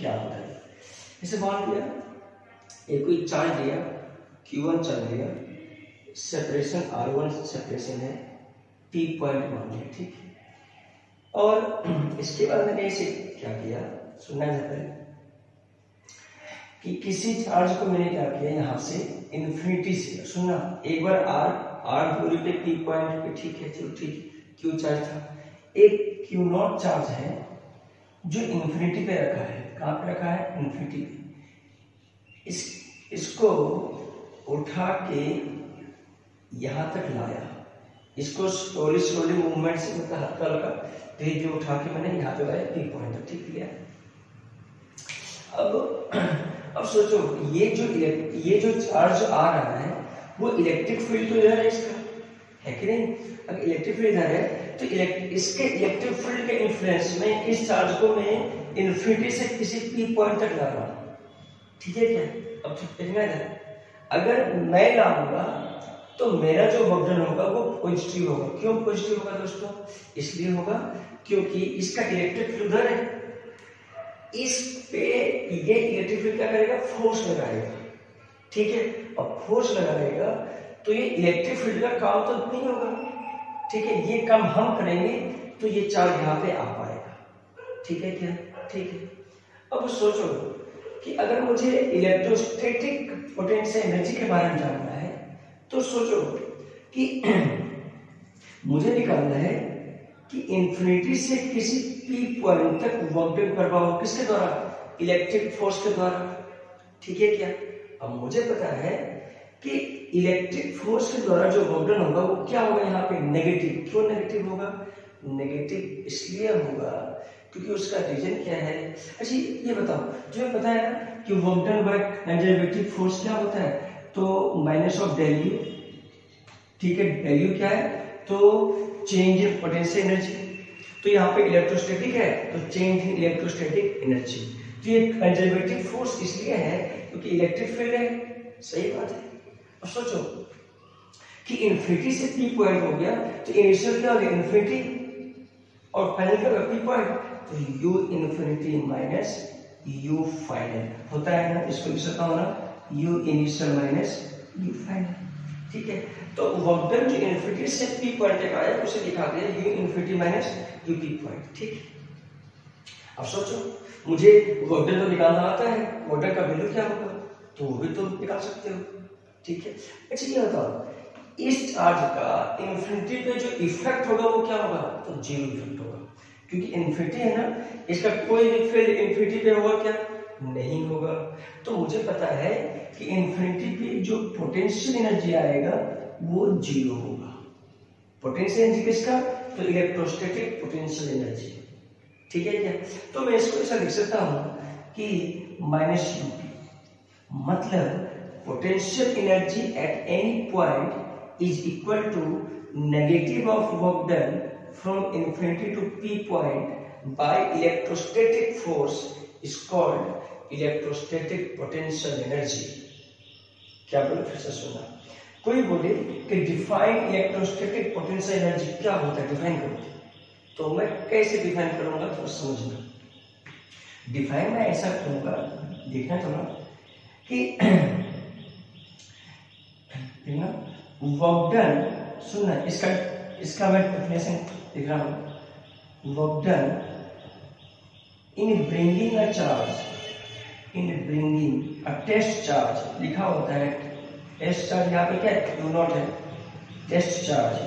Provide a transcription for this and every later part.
क्या होता है। जैसे मान लिया एक कोई चार्ज दिया, Q1 चार्ज दिया, सेपरेशन R1 सेपरेशन है, P पॉइंट मान लिया, ठीक है। और इसके बाद मैंने इसे क्या किया, सुनना जाता है कि किसी चार्ज को मैंने क्या किया यहाँ से इन्फिनिटी से, सुनना, एक बार R दूरी पे P पॉइंट पे, ठीक है, चलो ठीक, Q चार्ज था, एक Q0 चार्ज है जो इन्फिनिटी पे रखा है। कहाँ पे रखा है? इन्फिनिटी पे। इसको उठा के यहाँ तक लाया, इसको स्लोली मूवमेंट से मतलब हल्का हल्का धीरे धीरे उठा के मैंने यहाँ पे लाया P पॉइंट तक, ठीक लिया। अब सोचो ये जो चार्ज आ रहा है वो इलेक्ट्रिक फील्ड तो इधर है इसका, है कि नहीं? अगर इलेक्ट्रिक फील्ड इधर है तो इसके इलेक्ट्रिक फील्ड के इन्फ्लुएंस में इस चार्ज को मैं इन्फिनिटी से किसी P पॉइंट तक ला रहा हूँ, ठीक है क्या? अब देखना है, अगर मैं लाऊंगा तो मेरा जो वर्क डन होगा वो पॉजिटिव होगा। क्यों पॉजिटिव होगा दोस्तों? इसलिए होगा क्योंकि इसका इलेक्ट्रिक फील्ड उधर है, इस पे ये इलेक्ट्रिक फील्ड क्या करेगा? फोर्स लगाएगा, ठीक है। और फोर्स लगाएगा तो ये इलेक्ट्रिक फील्ड का काम तो नहीं होगा, ठीक है, ये काम हम करेंगे तो ये चार्ज यहाँ पे आ पाएगा, ठीक है क्या? ठीक है। अब सोचो कि अगर मुझे इलेक्ट्रोस्टैटिक पोटेंशियल एनर्जी के बारे में जानना है तो सोचो कि मुझे निकालना है कि इन्फिनिटी से किसी P पॉइंट तक वर्क डन करवाओ, किसके द्वारा? इलेक्ट्रिक फोर्स के द्वारा, ठीक है क्या? अब मुझे पता है कि इलेक्ट्रिक फोर्स के द्वारा जो वर्क डन होगा वो क्या होगा? यहाँ पे नेगेटिव। क्यों नेगेटिव होगा? नेगेटिव इसलिए होगा क्योंकि उसका रीजन क्या है? अच्छा ये बताओ, जो पता है ना कि work done by conservative force क्या होता है? तो माइनस ऑफ डेल यू, ठीक है, डेल यू क्या है? तो चेंज इन पोटेंशियल एनर्जी। तो यहाँ पे इलेक्ट्रोस्टैटिक है तो चेंज इन इलेक्ट्रोस्टैटिक एनर्जी। तो ये कंजर्वेटिव फोर्स इसलिए है क्योंकि इलेक्ट्रिक फील्ड है, सही बात है। अब सोचो कि इन्फिनिटी से P पॉइंट हो गया तो इनिशियल क्या हो गया? इन्फिनिटी, और फाइनल क्या होगा? P पॉइंट, तो U infinity minus U final होता है ना, इसको लिख सकता हूं ना, U initial minus U final, ठीक है। तो वर्क डन जो इन्फिनिटी से P पॉइंट तक आया उसे दिखा दिया U infinity minus U P point, ठीक। अब सोचो मुझे वर्क डन तो निकालना आता है, वर्क डन का वैल्यू क्या होगा? तो वो भी तुम निकाल सकते हो, ठीक है। अच्छा ये बताओ, इस चार्ज का इन्फिनिटी पे जो इफेक्ट होगा वो क्या होगा? तो जीरो इफेक्ट होगा, क्योंकि इन्फिनिटी है ना, इसका कोई भी फील्ड इन्फिनिटी पे होगा क्या? नहीं होगा। तो मुझे पता है कि इन्फिनिटी पे जो पोटेंशियल एनर्जी आएगा वो जीरो होगा। पोटेंशियल एनर्जी किसका? तो इलेक्ट्रोस्टैटिक पोटेंशियल एनर्जी, ठीक है क्या? तो मैं इसको ऐसा लिख सकता हूं कि माइनस यूपी, मतलब potential energy at any point is equal to negative of work done from infinity to P point by electrostatic force is called electrostatic potential energy। क्या बोले? फिर से सुना। कोई बोले कि डिफाइन इलेक्ट्रोस्टैटिक पोटेंशियल एनर्जी क्या होता है, डिफाइन करो। तो मैं कैसे डिफाइन करूंगा तो समझना। डिफाइन मैं ऐसा करूंगा, देखना थोड़ा कि वर्क डन, सुनना, इसका मैं डेफिनेशन लिख रहा हूं। Work done in bringing a charge, in bringing a test charge लिखा होता है। टेस्ट चार्ज यहाँ पे क्या है? Q नॉट है। टेस्ट चार्ज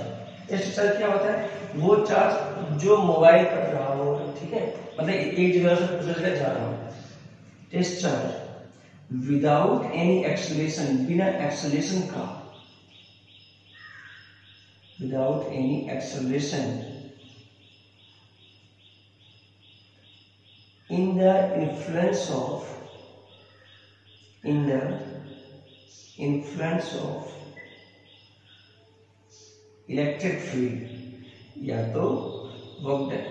क्या होता है? वो चार्ज जो मोबाइल कर रहा हो, ठीक है, मतलब एक जगह से दूसरी जगह जा रहा हो। Test charge without any acceleration, बिना एक्सेलरेशन का, without any acceleration in the influence of electric field, या तो work done,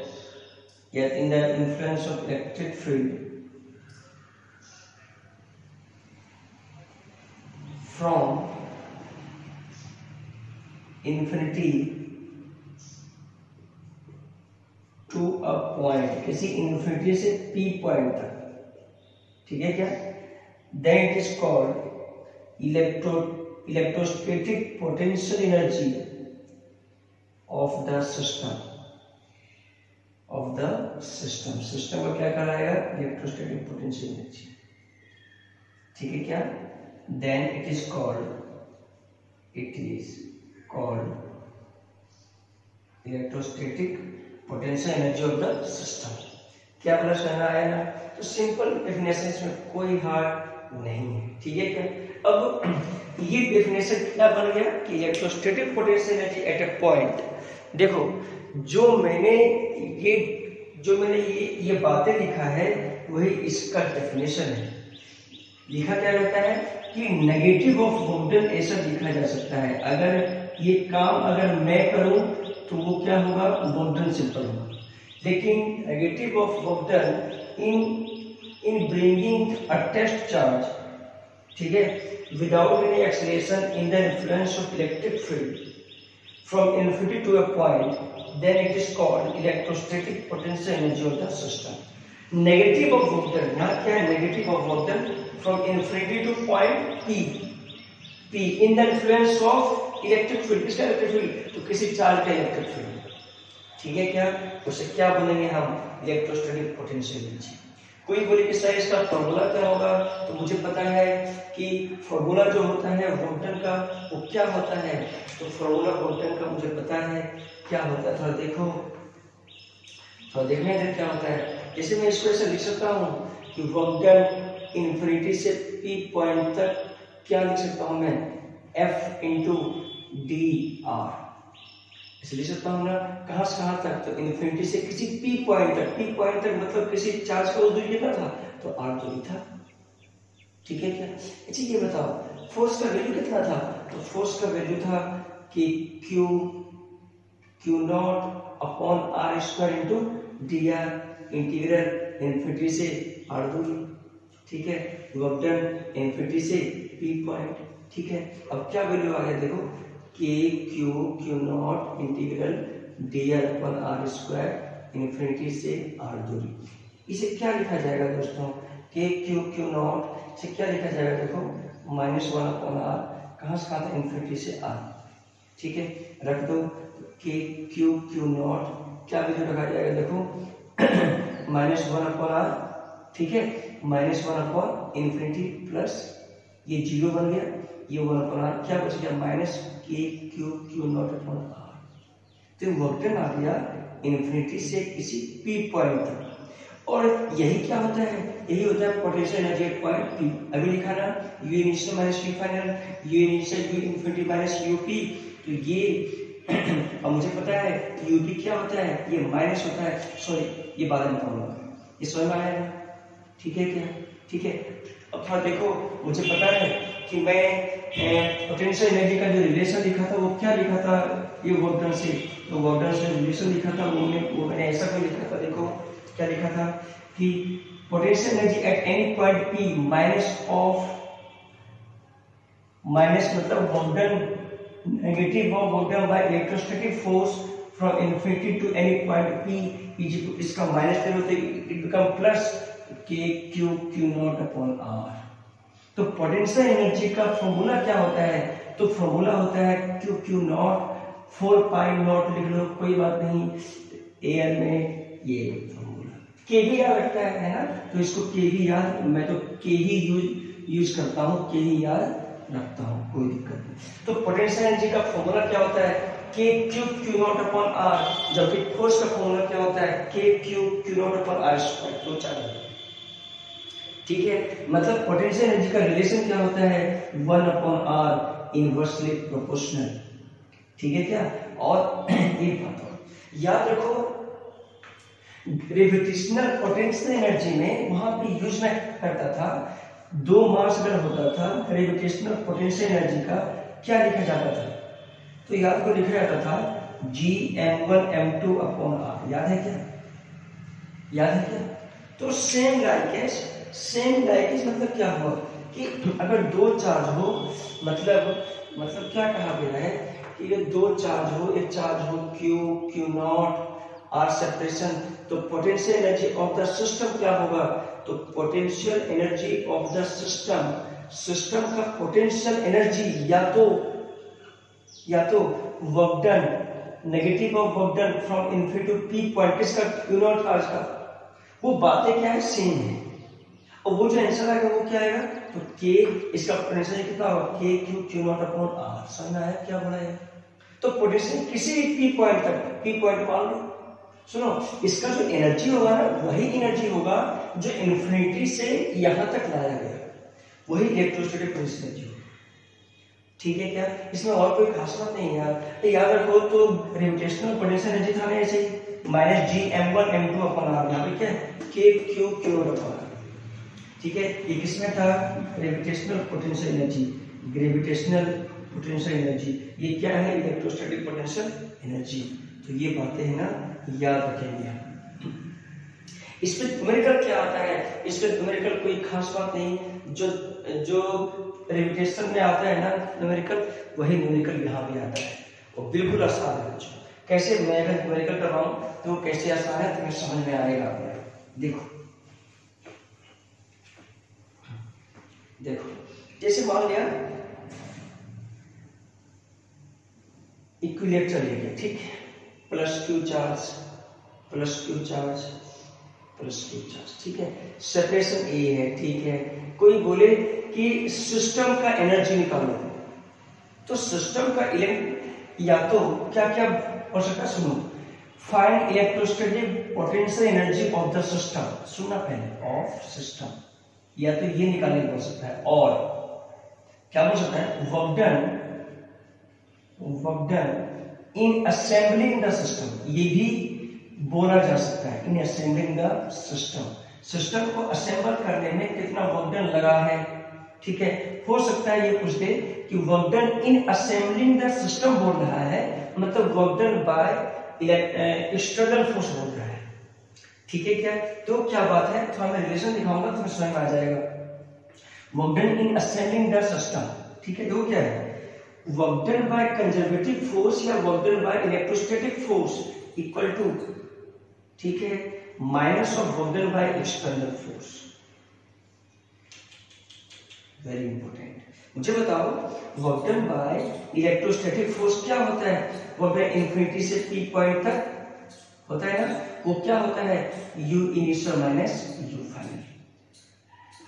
या in the influence of electric field from infinity to a point, किसी इन्फिनिटी से P पॉइंट तक, ठीक है क्या? Then it is called electrostatic potential energy of the system. System को क्या कहलाएगा? इलेक्ट्रोस्टैटिक पोटेंशियल एनर्जी, ठीक है क्या? Then it is called electrostatic potential energy of the system. क्या प्लस करना आया ना? तो सिंपल डेफिनेशन, इसमें कोई हार्ड नहीं है, ठीक है क्या? अब ये डेफिनेशन क्या बन गया कि electrostatic potential energy at a point. देखो जो मैंने ये बातें लिखा है वही इसका डेफिनेशन है। लिखा क्या रहता है कि नेगेटिव ऑफ वोल्टेज ऐसा लिखा जा सकता है, अगर ये काम अगर मैं करूं तो वो क्या होगा? वोल्टेज सिंपल होगा। लेकिन negative of voltage in bringing a test charge, ठीक है, without any acceleration in the influence of electric field from infinity to a point, then it is called electrostatic potential energy of the system. Negative of voltage, यहाँ क्या है? Negative of voltage from infinity to point P in the influence of electric field। किसका electric field? तो किसी charge का electric field, ठीक है क्या? उसे क्या बोलेंगे हम? Electrostatic potential energy. कोई बोले कि सर इसका फॉर्मूला क्या होगा? तो मुझे पता है कि फॉर्मूला जो होता है वोल्टन का वो क्या होता है, तो फॉर्मूला वोल्टन का मुझे पता है क्या होता है। थोड़ा देखो, थोड़ा देखने दे क्या होता है। जैसे मैं इसको ऐसे लिख सकता हूँ कि वोल्टन इन्फिनिटी से पी पॉइंट तक क्या लिख सकता हूँ मैं? F इंटू डी आर इसे लिख सकता हूँ ना। कहाँ से कहाँ तक? तो इन्फिनिटी से किसी पी पॉइंट तक। पी पॉइंट तक मतलब किसी चार्ज का दूरी कितना था? तो आर दूरी था, ठीक है क्या? अच्छा ये बताओ फोर्स का वैल्यू कितना था? तो फोर्स का वैल्यू था कि q not upon r square into d r integral infinity से आर दूरी, ठीक है, वोल्टन इन्फिनिटी से पी पॉइंट, ठीक है। अब क्या वैल्यू आ गया देखो, k Q not integral d r upon r square infinity से आर दूरी। इसे क्या लिखा जाएगा दोस्तों? के क्यू नॉट से क्या लिखा जाएगा देखो, -1 अपॉन आर, कहाँ से कहाँ था? इन्फिनिटी से आर, ठीक है। रख दो के क्यू नॉट, क्या वैल्यू रखा जाएगा देखो, -1 अपॉन आर, ठीक है, -1 अपॉन इन्फिनिटी प्लस ये 0 बन गया, ये 1 अपॉन आर, क्या बच गया? माइनस के क्यू नॉट अपॉन आर। तो वोल्टेज आ गया इन्फिनिटी से किसी पी पॉइंट तक। और यही क्या होता है? यही होता है potential energy eight point P. अभी लिखा ना, you initial minus U final, you initial you infinity minus U P. तो ये अब मुझे पता है यू पी क्या होता है, ये माइनस होता है, सॉरी ये बाद में बताऊंगा, ये समझ में आया? ठीक है क्या? ठीक है। अब थोड़ा देखो, मुझे पता है कि मैं पोटेंशियल एनर्जी का जो रिलेशन लिखा था वो क्या लिखा था, ये वोल्टेज से, तो वोल्टेज से रिलेशन लिखा था वो मैंने ऐसा कोई लिखा था, देखो क्या लिखा था कि potential energy at any point P minus मतलब voltage negative of voltage by electrostatic force from infinity to any point P is, इसका माइनस करो तो इट बिकम प्लस के क्यू नॉट अपॉन आर। तो पोटेंशियल एनर्जी का formula क्या होता है? तो फॉर्मूला होता है क्यू नॉट 4 पाई नॉट, लिख लो कोई बात नहीं, एयर में ये फॉर्मूला के भी याद रखता है ना, तो इसको के भी याद, मैं तो के ही यूज करता हूँ, के ही याद रखता हूँ, कोई दिक्कत नहीं। तो पोटेंशियल एनर्जी का फॉर्मूला क्या होता है? K Q not upon r, जबकि फोर्स का फॉर्मूला क्या होता है? K Q not upon r square, तो चार, ठीक है। मतलब पोटेंशियल एनर्जी का रिलेशन क्या होता है? 1 अपॉन आर इनवर्सली प्रोपोर्शनल, ठीक है क्या? और एक बात और याद रखो, ग्रेविटेशनल पोटेंशियल एनर्जी में वहां पे यूज में करता था, 2 मास अगर होता था ग्रेविटेशनल पोटेंशियल एनर्जी का, क्या लिखा जाता था? तो याद को लिखा जाता था Gm1 m2 अपॉन आर, याद है क्या? याद है क्या? तो सेम लाइक मतलब क्या हुआ कि अगर 2 चार्ज हो, मतलब क्या कहा गया है कि ये 2 चार्ज हो, एक चार्ज हो क्यू नॉट आर सेपरेशन, तो potential energy of the system क्या होगा, तो potential energy of the system, system का पोटेंशियल एनर्जी या तो work done, negative of work done from infinity to P point, किसका, क्यू नॉट आर का, वो बातें क्या है, सेम है। और वो जो आंसर आएगा वो क्या आएगा, तो के, इसका पोटेंशियल कितना होगा, k q q not upon r. समझ में आया क्या बोला है। तो पोटेंशियल किसी भी पी पॉइंट तक, पी पॉइंट मान लो, सुनो, इसका जो एनर्जी होगा ना, वही एनर्जी होगा जो इन्फिनिटी से यहां तक लाया गया, वही इलेक्ट्रोस्टैटिक पोटेंशियल एनर्जी होगी। ठीक है क्या, इसमें और कोई खास बात नहीं है यार। याद रखो तो ग्रेविटेशनल पोटेंशियल एनर्जी था ना ऐसे minus ji m1 m2 upon are, यहाँ पे क्या है, k q q not upon r. ठीक है, ये किसमें था, gravitational potential energy, gravitational potential energy, ये क्या है, इलेक्ट्रोस्टैटिक पोटेंशियल एनर्जी। तो ये बातें है ना, याद रखेंगे। इस पे न्यूमेरिकल क्या आता है, इस पे न्यूमेरिकल कोई खास बात नहीं, जो ग्रेविटेशन में आता है ना न्यूमेरिकल, वही न्यूमेरिकल यहाँ भी आता है, और बिल्कुल आसान है बच्चों। कैसे, मैं अगर न्यूमेरिकल कर रहा हूँ तो कैसे आसान है तुम्हें समझ में आएगा। देखो देखो, जैसे मान लिया इक्विलेटरल ले लिया, ठीक है, plus Q charge plus Q charge plus Q charge, ठीक है, सेपरेशन ए है, ठीक है। कोई बोले कि सिस्टम का एनर्जी निकालो, तो सिस्टम का या तो क्या क्या हो सकता है, सुनो, find electrostatic potential energy of the system, सुनना पहले, ऑफ सिस्टम, या तो ये निकालने को हो सकता है, और क्या हो सकता है, work done in assembling the system, ये भी बोला जा सकता है, इन असेंबलिंग द सिस्टम, सिस्टम को असेंबल करने में कितना वर्क डन लगा है। ठीक है, हो सकता है ये पूछ दे कि work done in assembling the system बोल रहा है, मतलब work done by external force बोल रहा है। ठीक है क्या, तो क्या बात है, तो मैं रिलेशन दिखाऊंगा तुम्हें समझ में आ जाएगा। Work done in assembling the system, ठीक है, वो क्या है, work done by conservative force या work done by electrostatic force equal to, ठीक है, minus of work done by external force. Very important, मुझे बताओ work done by electrostatic force क्या होता है, वर्क डन इन्फिनिटी से पी पॉइंट तक होता है ना, वो क्या होता है, U initial minus U final,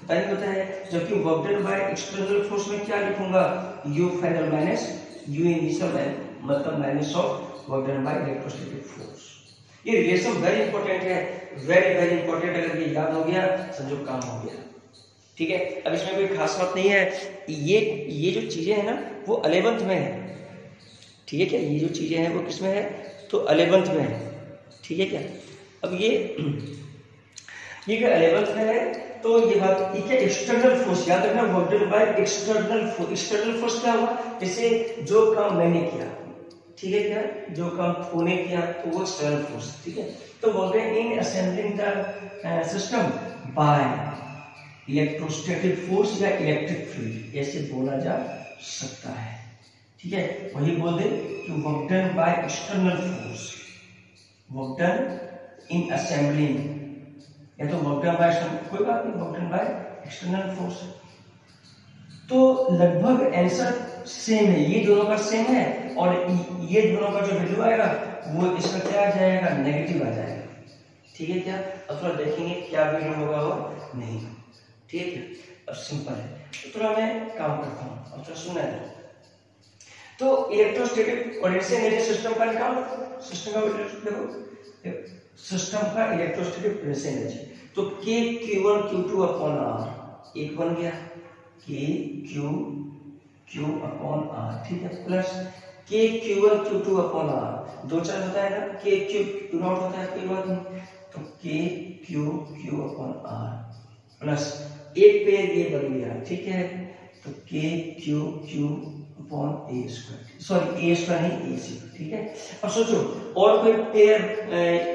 पता नहीं होता है। जबकि work done by external force में क्या लिखूंगा, U final minus U initial, मतलब minus of work done by electrostatic force. ये रिलेशन वेरी इंपॉर्टेंट है, वेरी वेरी इंपॉर्टेंट, अगर ये याद हो गया समझो काम हो गया। ठीक है, अब इसमें कोई खास बात नहीं है, ये जो चीजें हैं ना वो 11th में है। ठीक है क्या, ये जो चीजें हैं वो किसमें है, तो 11th में है। ठीक है क्या, अब ये क्या 11th में है, तो ये बात, ये क्या एक्सटर्नल फोर्स, याद रखना, work done by external force. External force क्या हुआ, जैसे जो काम मैंने किया, ठीक है क्या, जो काम तूने किया, तो वो एक्सटर्नल फोर्स। ठीक है, तो work done in assembling the system by electrostatic force या इलेक्ट्रिक फील्ड, ऐसे बोला जा सकता है। ठीक है, वही बोल दे कि work done by external force, work done in assembling, या तो वर्क डन बाय, कोई बात नहीं, work done by external force. तो लगभग आंसर सेम है, ये दोनों का सेम है, और ये दोनों का जो वैल्यू आएगा वो इसका क्या आ जाएगा, नेगेटिव आ जाएगा। ठीक है क्या, अब थोड़ा देखेंगे क्या वैल्यू होगा और नहीं। ठीक है, अब सिंपल है, तो थोड़ा मैं काम करता हूँ, अब थोड़ा सुनना है। तो इलेक्ट्रोस्टैटिक पोटेंशियल एनर्जी सिस्टम का निकालो, सिस्टम का देखो, सिस्टम का इलेक्ट्रोस्टैटिक पोटेंशियल एनर्जी, तो के Q1 Q2 अपॉन आर, एक बन गया के क्यू अपॉन आर, ठीक है, प्लस के Q1 Q2 अपॉन आर, दो चार होता है ना, के क्यू नॉट होता है, कोई बात नहीं, तो के क्यू अपॉन आर प्लस एक पेयर ये बन गया। ठीक है, तो के क्यू अपॉन ए स्क्वायर, सॉरी ए स्क्वायर नहीं, ए सी। ठीक है, अब सोचो और कोई पेयर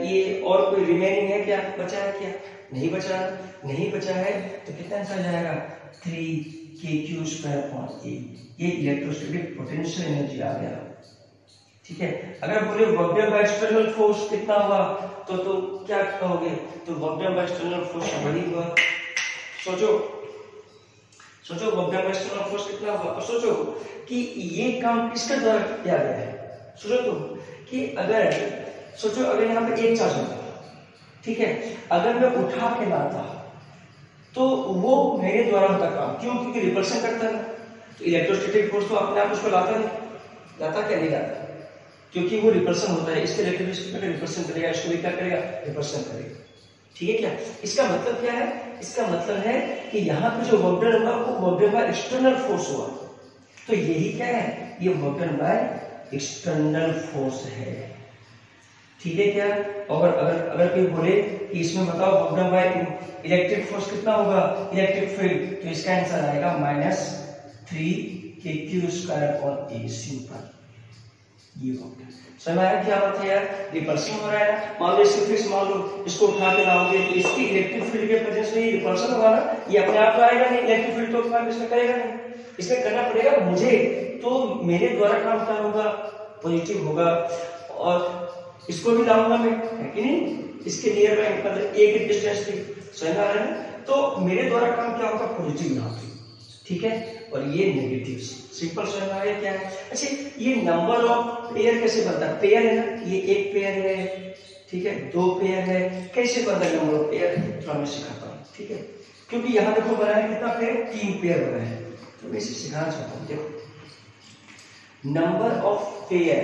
ये और कोई रिमेनिंग है क्या, बचा है क्या, नहीं बचा है, तो कितना आंसर जाएगा, 3 के क्यू स्क्वायर अपॉन ए, ये इलेक्ट्रोस्टैटिक पोटेंशियल एनर्जी आ गया। ठीक है। अगर बोले work done by external force कितना हुआ तो क्या कहोगे, तो work done by external force वही हुआ। सोचो work done by external force कितना हुआ, और सोचो कि ये काम किसके द्वारा किया गया है। सोचो तुम कि अगर यहाँ पे एक चार्ज होता, ठीक है, अगर मैं उठा के लाता तो वो मेरे द्वारा होता काम, क्यों, क्योंकि रिपल्शन करता है। तो इलेक्ट्रोस्टैटिक फोर्स तो अपने आप उसको लाता क्या नहीं लाता, क्योंकि वो रिपल्सन होता है। इसके इलेक्ट्रोस्टैटिक रिपल्सन करेगा, इसको भी क्या करेगा, रिपल्सन करेगा। ठीक है क्या, इसका मतलब क्या है, इसका मतलब है कि यहाँ पे जो वर्क डन हुआ वो work done by external force हुआ। तो यही क्या है, ये work done by external force है। ठीक है क्या, और अगर कोई बोले कि इसमें बताओ work done by electric force कितना होगा, इलेक्ट्रिक फील्ड, तो इसका आंसर आएगा -3kq²/a। सिंपल, ये वर्क डन। समझ आया क्या बात है यार, रिपल्शन हो रहा है ना। मान लो इसको फिक्स, मान लो इसको उठा के लाओगे तो इसकी इलेक्ट्रिक फील्ड के प्रेजेंस में रिपल्शन होगा ना, ये अपने आप तो आएगा नहीं, इलेक्ट्रिक फील्ड तो काम इसमें करेगा नहीं, इसमें करना पड़ेगा मुझे। तो मेरे द्वारा काम क्या होगा, पॉजिटिव होगा, और इसको भी लाऊंगा मैं, है कि नहीं, इसके नियर बाय मतलब एक डिस्टेंस थी, समझ आ रहा है। तो मेरे द्वारा काम क्या होगा, पॉजिटिव यहाँ पे, ठीक है, और ये नेगेटिव। सिंपल समझ आ रहा क्या है। अच्छा, ये नंबर ऑफ पेयर कैसे बनता है, पेयर है ना, ये एक पेयर है, ठीक है, दो पेयर है, कैसे बनता है नंबर ऑफ पेयर, थोड़ा मैं सिखाता हूँ, ठीक है। क्योंकि यहाँ देखो बना है कितना पेयर, 3 पेयर बना है, तो मैं इसे सिखाना चाहता हूँ। देखो नंबर ऑफ पेयर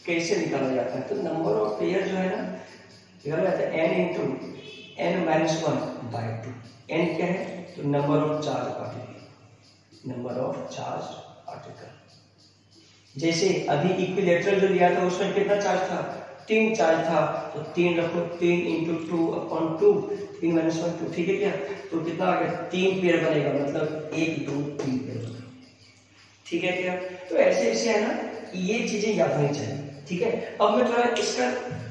कैसे निकाला जाता है, तो नंबर ऑफ पेयर जो है ना निकाला जाता है n × n-1/2। n क्या है, तो number of charge particle, number of charge particle. जैसे अभी इक्विलेटरल जो लिया था उसमें कितना चार्ज था, 3 चार्ज था, तो 3 रखो, 3 × 2/2, 3 - 1 2, ठीक है क्या, तो कितना आ गया, 3 पेयर बनेगा, मतलब 1 2 3 पेयर बनेगा, ठीक है क्या। तो ऐसे ऐसे है ना, ये चीजें याद होनी चाहिए, ठीक है। अब मैं थोड़ा इसका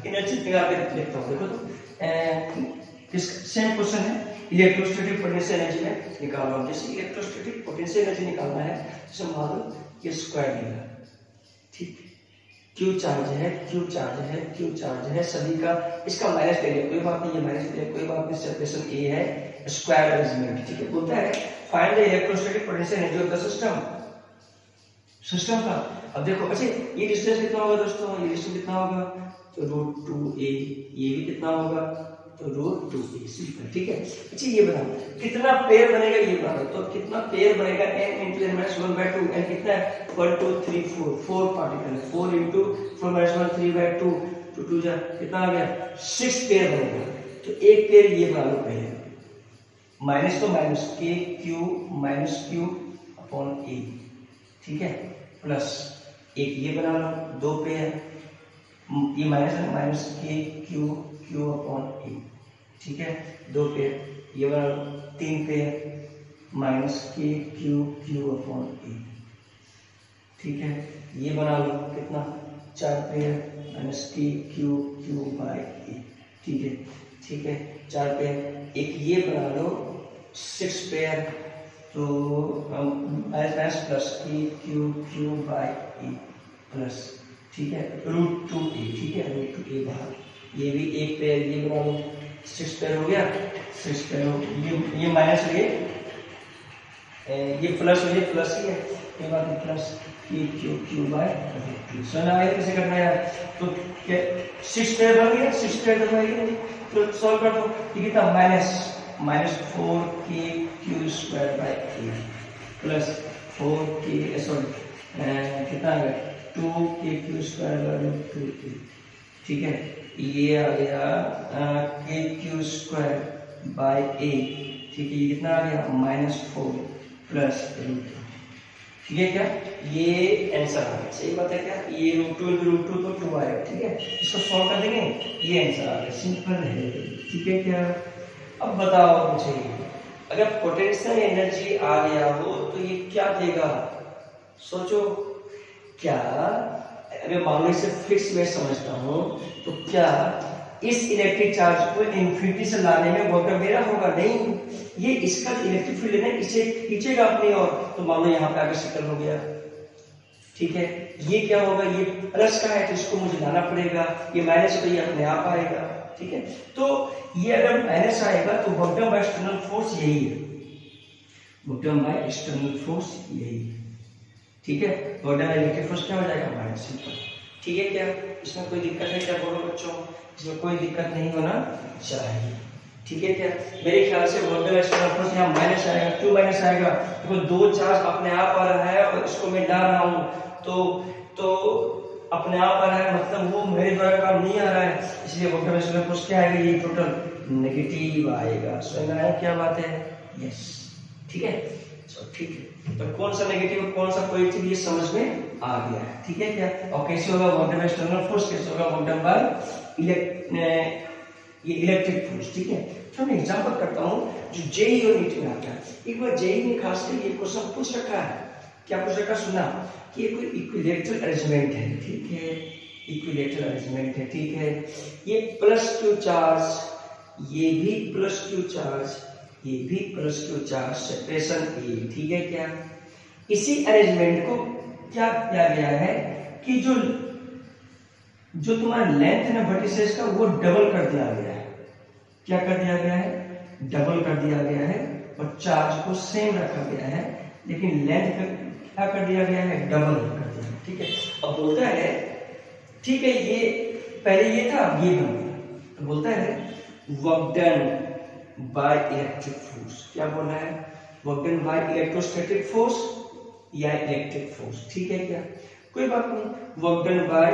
एनर्जी निकाल के देखता हूँ। देखो तो सेम क्वेश्चन है, इलेक्ट्रोस्टैटिक पोटेंशियल एनर्जी में निकालना है। जैसे इलेक्ट्रोस्टैटिक पोटेंशियल एनर्जी निकालना है, जैसे मान लो ये स्क्वायर दिया, ठीक, क्यू चार्ज है, क्यू चार्ज है, क्यू चार्ज है सभी का, इसका माइनस ले लिया, कोई बात नहीं, ये माइनस ले लिया, कोई बात नहीं, सेपरेशन ए है, स्क्वायर अरेंजमेंट, ठीक है। बोलता है find the electrostatic potential energy of the system का। अब देखो, अच्छा ये डिस्टेंस कितना होगा दोस्तों, ये डिस्टेंस कितना होगा, तो √2a, ये भी कितना होगा, तो √2a, सिंपल, ठीक है। अच्छा ये बताओ कितना पेयर बनेगा, ये बताओ, तो कितना पेयर बनेगा, n × n-1/2, n कितना है, 1 2 3 4 पार्टिकल है, 4 × 4 - 1 3/2, तो 2 जा कितना आ गया, 6 पेयर बनेगा। तो एक पेयर ये बना लो पहले, माइनस तो माइनस -q/a, ठीक है, प्लस एक ये बना लो, 2 पेयर, ये माइनस है, -kq/a, ठीक है, 2 पेयर, ये बना लो, 3 पेयर, -kq/a, ठीक है, ये बना लो कितना, 4 पेयर, -kq/a, ठीक है, 4 पेयर, एक ये बना लो 6 पेयर, तो प्लस kq/a प्लस, ठीक है, √2a, ठीक है, √2a बाहर, ये भी एक पेयर, ये बना लो, 6 पेयर हो गया, 6 पेयर हो, ये माइनस हो, ये प्लस हो, ये प्लस ही है, ये बात है, प्लस kq/a। सुना है कैसे करना है, तो क्या 6 पेयर बन गया, 6 पेयर करना, तो सॉल्व कर दो, ये कितना, -4kq²/a प्लस 4k, सॉरी कितना आ गया, 2kq²/2a, ठीक है, ये आ गया kq²/a, ठीक है, ये कितना आ गया, -4 प्लस √2, ठीक है क्या, ये आंसर आ गया, सही बात है क्या, ये √2 × √2 तो 2 आएगा, ठीक है, इसको सॉल्व कर देंगे, ये आंसर आ गया, सिंपल है, ठीक है क्या। अब बताओ मुझे, अगर पोटेंशियल एनर्जी आ गया हो तो ये क्या देगा, सोचो, क्या अगर मान लो इसे फिक्स में समझता हूँ, तो क्या इस इलेक्ट्रिक चार्ज को इन्फिनिटी से लाने में वर्क मेरा होगा, नहीं, ये इसका इलेक्ट्रिक फील्ड है, इसे खींचेगा अपनी ओर, तो मान लो यहाँ पे आगे सेटल हो गया, ठीक है, ये क्या होगा, ये प्लस का है तो इसको मुझे लाना पड़ेगा, ये माइनस है तो ये अपने आप आएगा। ठीक है, तो ये अगर माइनस आएगा तो work done by external force यही है, work done by external force यही है। ठीक है, work done by negative force क्या हो जाएगा, माइनस सिंपल। ठीक है, क्या इसमें कोई दिक्कत है क्या, बोलो बच्चों, इसमें कोई दिक्कत नहीं होना चाहिए। ठीक है, क्या मेरे ख्याल से work done by external force यहाँ माइनस आएगा, क्यों माइनस आएगा, देखो दो चार्ज अपने आप आ रहा है और इसको मैं ला रहा हूँ, तो अपने आप आ रहा है, मतलब वो मेरे द्वारा काम नहीं आ रहा है, इसलिए work done by external force क्या आएगा, ये टोटल नेगेटिव आएगा। समझ में आया क्या बात है, यस। ठीक है, ठीक है, तो कौन सा नेगेटिव कौन सा पॉजिटिव ये समझ में आ गया है। ठीक है, क्या और कैसे होगा work done by external force, कैसे होगा वर्क डन बाय ये इलेक्ट्रिक फोर्स। ठीक है, तो मैं एग्जांपल करता हूँ जो जेईई और नीट में आता है। एक बार जेईई में खास करके ये क्वेश्चन पूछ रखा है, क्या पूछ रखा, सुना कि ये कोई इक्विलैटरल अरेंजमेंट है। ठीक है, इक्विलैटरल अरेंजमेंट है। ठीक है, ये प्लस क्यू चार्ज, ये भी प्लस क्यू चार्ज, ये भी प्लस क्यू चार्ज, सेपरेशन ए। ठीक है, क्या इसी अरेंजमेंट को क्या किया गया है कि जो तुम्हारा लेंथ है ना वर्टिसेस का, वो डबल कर दिया गया है। क्या कर दिया गया है, डबल कर दिया गया है, और चार्ज को सेम रखा गया है, लेकिन लेंथ का क्या कर दिया गया है, डबल कर दिया। ठीक है, अब बोलता है, ठीक है ये पहले ये था, अब ये बन गया, तो बोलता है work done by electric force. क्या बोला है, work done by electrostatic force या इलेक्ट्रिक फोर्स। ठीक है, क्या कोई बात नहीं, work done by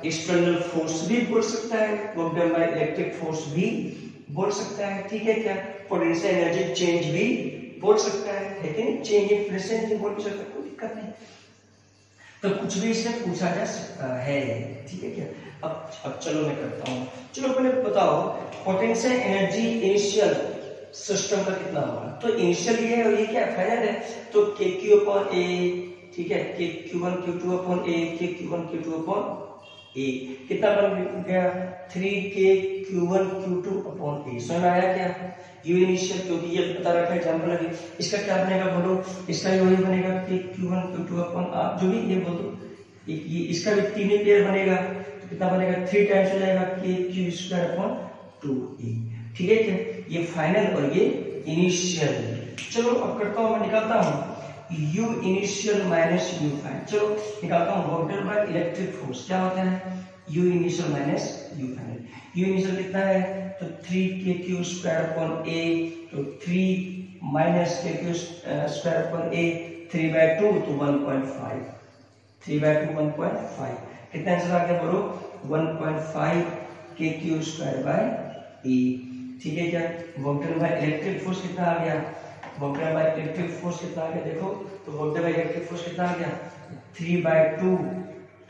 external force भी बोल सकता है, work done by electric force भी बोल सकता है। ठीक है, क्या पोटेंशियल एनर्जी चेंज भी बोल सकता है कि नहीं, चेंज इन प्रेजेंट बोल भी सकता है, कोई दिक्कत नहीं, तो कुछ भी इससे पूछा जा सकता है। ठीक है, क्या अब चलो मैं करता हूँ, चलो पहले बताओ पोटेंशियल एनर्जी इनिशियल सिस्टम का कितना होगा, तो इनिशियल ये है और ये क्या फाइनल है, तो के क्यू अपॉन ए। ठीक है, के क्यू1 क्यू2 अपॉन ए, के क्यू1 क्यू2 अपॉन ए, कितना बन गया 3k q1 q2 अपॉन ए। समझ में आया क्या, यू इनिशियल, क्योंकि ये बता रखा है एग्जांपल अभी, इसका क्या बनेगा बोलो, इसका भी वही बनेगा कि q1 q2 अपॉन आप जो भी ये बोल दो, ये इसका भी तीन ही पेयर बनेगा, तो कितना बनेगा 3 टाइम्स हो जाएगा k q square upon 2e। ठीक है, क्या ये फाइनल और ये इनिशियल। चलो अब करता हूँ, मैं निकालता हूँ U initial minus U final. चलो निकालता हूँ work done by electric force, क्या होता है U initial minus U final. U initial कितना है, तो 3k स्क्वायर अपॉन a, तो 3 minus k square upon a, 3/2 तो 1.5, 3/2 1.5, कितना आंसर आ गया बोलो 1.5 k स्क्वायर बाय a। ठीक है, क्या work done by electric force कितना आ गया, work done by electric force कितना आ गया, देखो तो work done by electric force कितना आ गया 3/2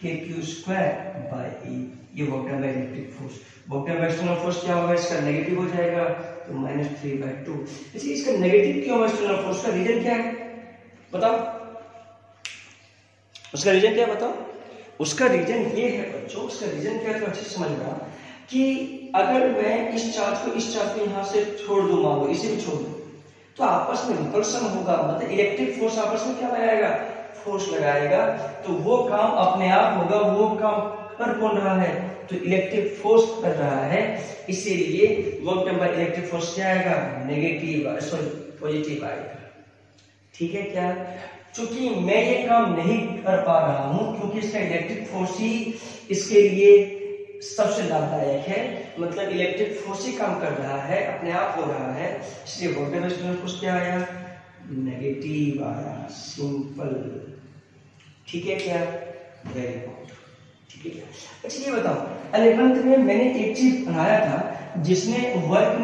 k स्क्वायर बाय e, ये work done by electric force. Work done by external force क्या होगा, इसका नेगेटिव हो जाएगा, तो -3/2। इसलिए इसका नेगेटिव क्यों है एक्सटर्नल फोर्स, का रीजन क्या है बताओ, उसका रीजन क्या है बताओ। उसका रीजन ये है बच्चों, उसका रीजन क्या है तो अच्छे से समझना कि अगर मैं इस चार्ज को यहाँ से छोड़ दूं, मान लो इसे भी छोड़ दूं, तो आपस में रिपल्सन होगा, मतलब इलेक्ट्रिक फोर्स आपस में क्या लगाएगा, फोर्स लगाएगा, तो वो काम अपने आप होगा। वो काम कर कौन रहा है, तो इलेक्ट्रिक फोर्स कर रहा है, इसीलिए work done by electric force क्या आएगा, नेगेटिव सॉरी पॉजिटिव आएगा। ठीक है, क्या चूंकि मैं ये काम नहीं कर पा रहा हूं, क्योंकि इसका इलेक्ट्रिक फोर्स ही इसके लिए सबसे लाभदायक है, मतलब इलेक्ट्रिक फोर्स ही काम कर रहा है, अपने आप हो रहा है, इसलिए work done by external force क्या आया, नेगेटिव आया, सिंपल। ठीक है, क्या वेरी गुड। ठीक है, क्या अच्छा ये बताओ 11th में मैंने एक चीज पढ़ाया था जिसमें वर्क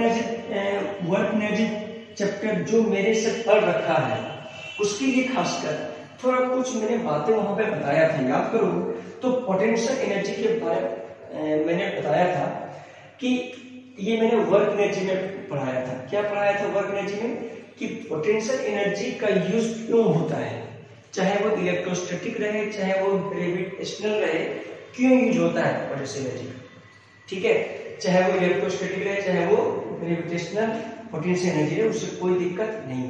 एनर्जी चैप्टर जो मेरे से पढ़ रखा है, उसके लिए खासकर थोड़ा कुछ मैंने बातें वहां पे बताया था, याद करो। तो पोटेंशियल एनर्जी के बारे मैंने बताया था कि ये मैंने वर्क एनर्जी में पढ़ाया था। क्या पढ़ाया था वर्क एनर्जी में, कि पोटेंशियल एनर्जी का यूज क्यों होता है, चाहे वो इलेक्ट्रोस्टैटिक रहे चाहे वो ग्रेविटेशनल रहे, क्यों यूज होता है पोटेंशियल एनर्जी। ठीक है, चाहे वो इलेक्ट्रोस्टैटिक रहे चाहे वो ग्रेविटेशनल पोटेंशियल एनर्जी रहे, उससे कोई दिक्कत नहीं,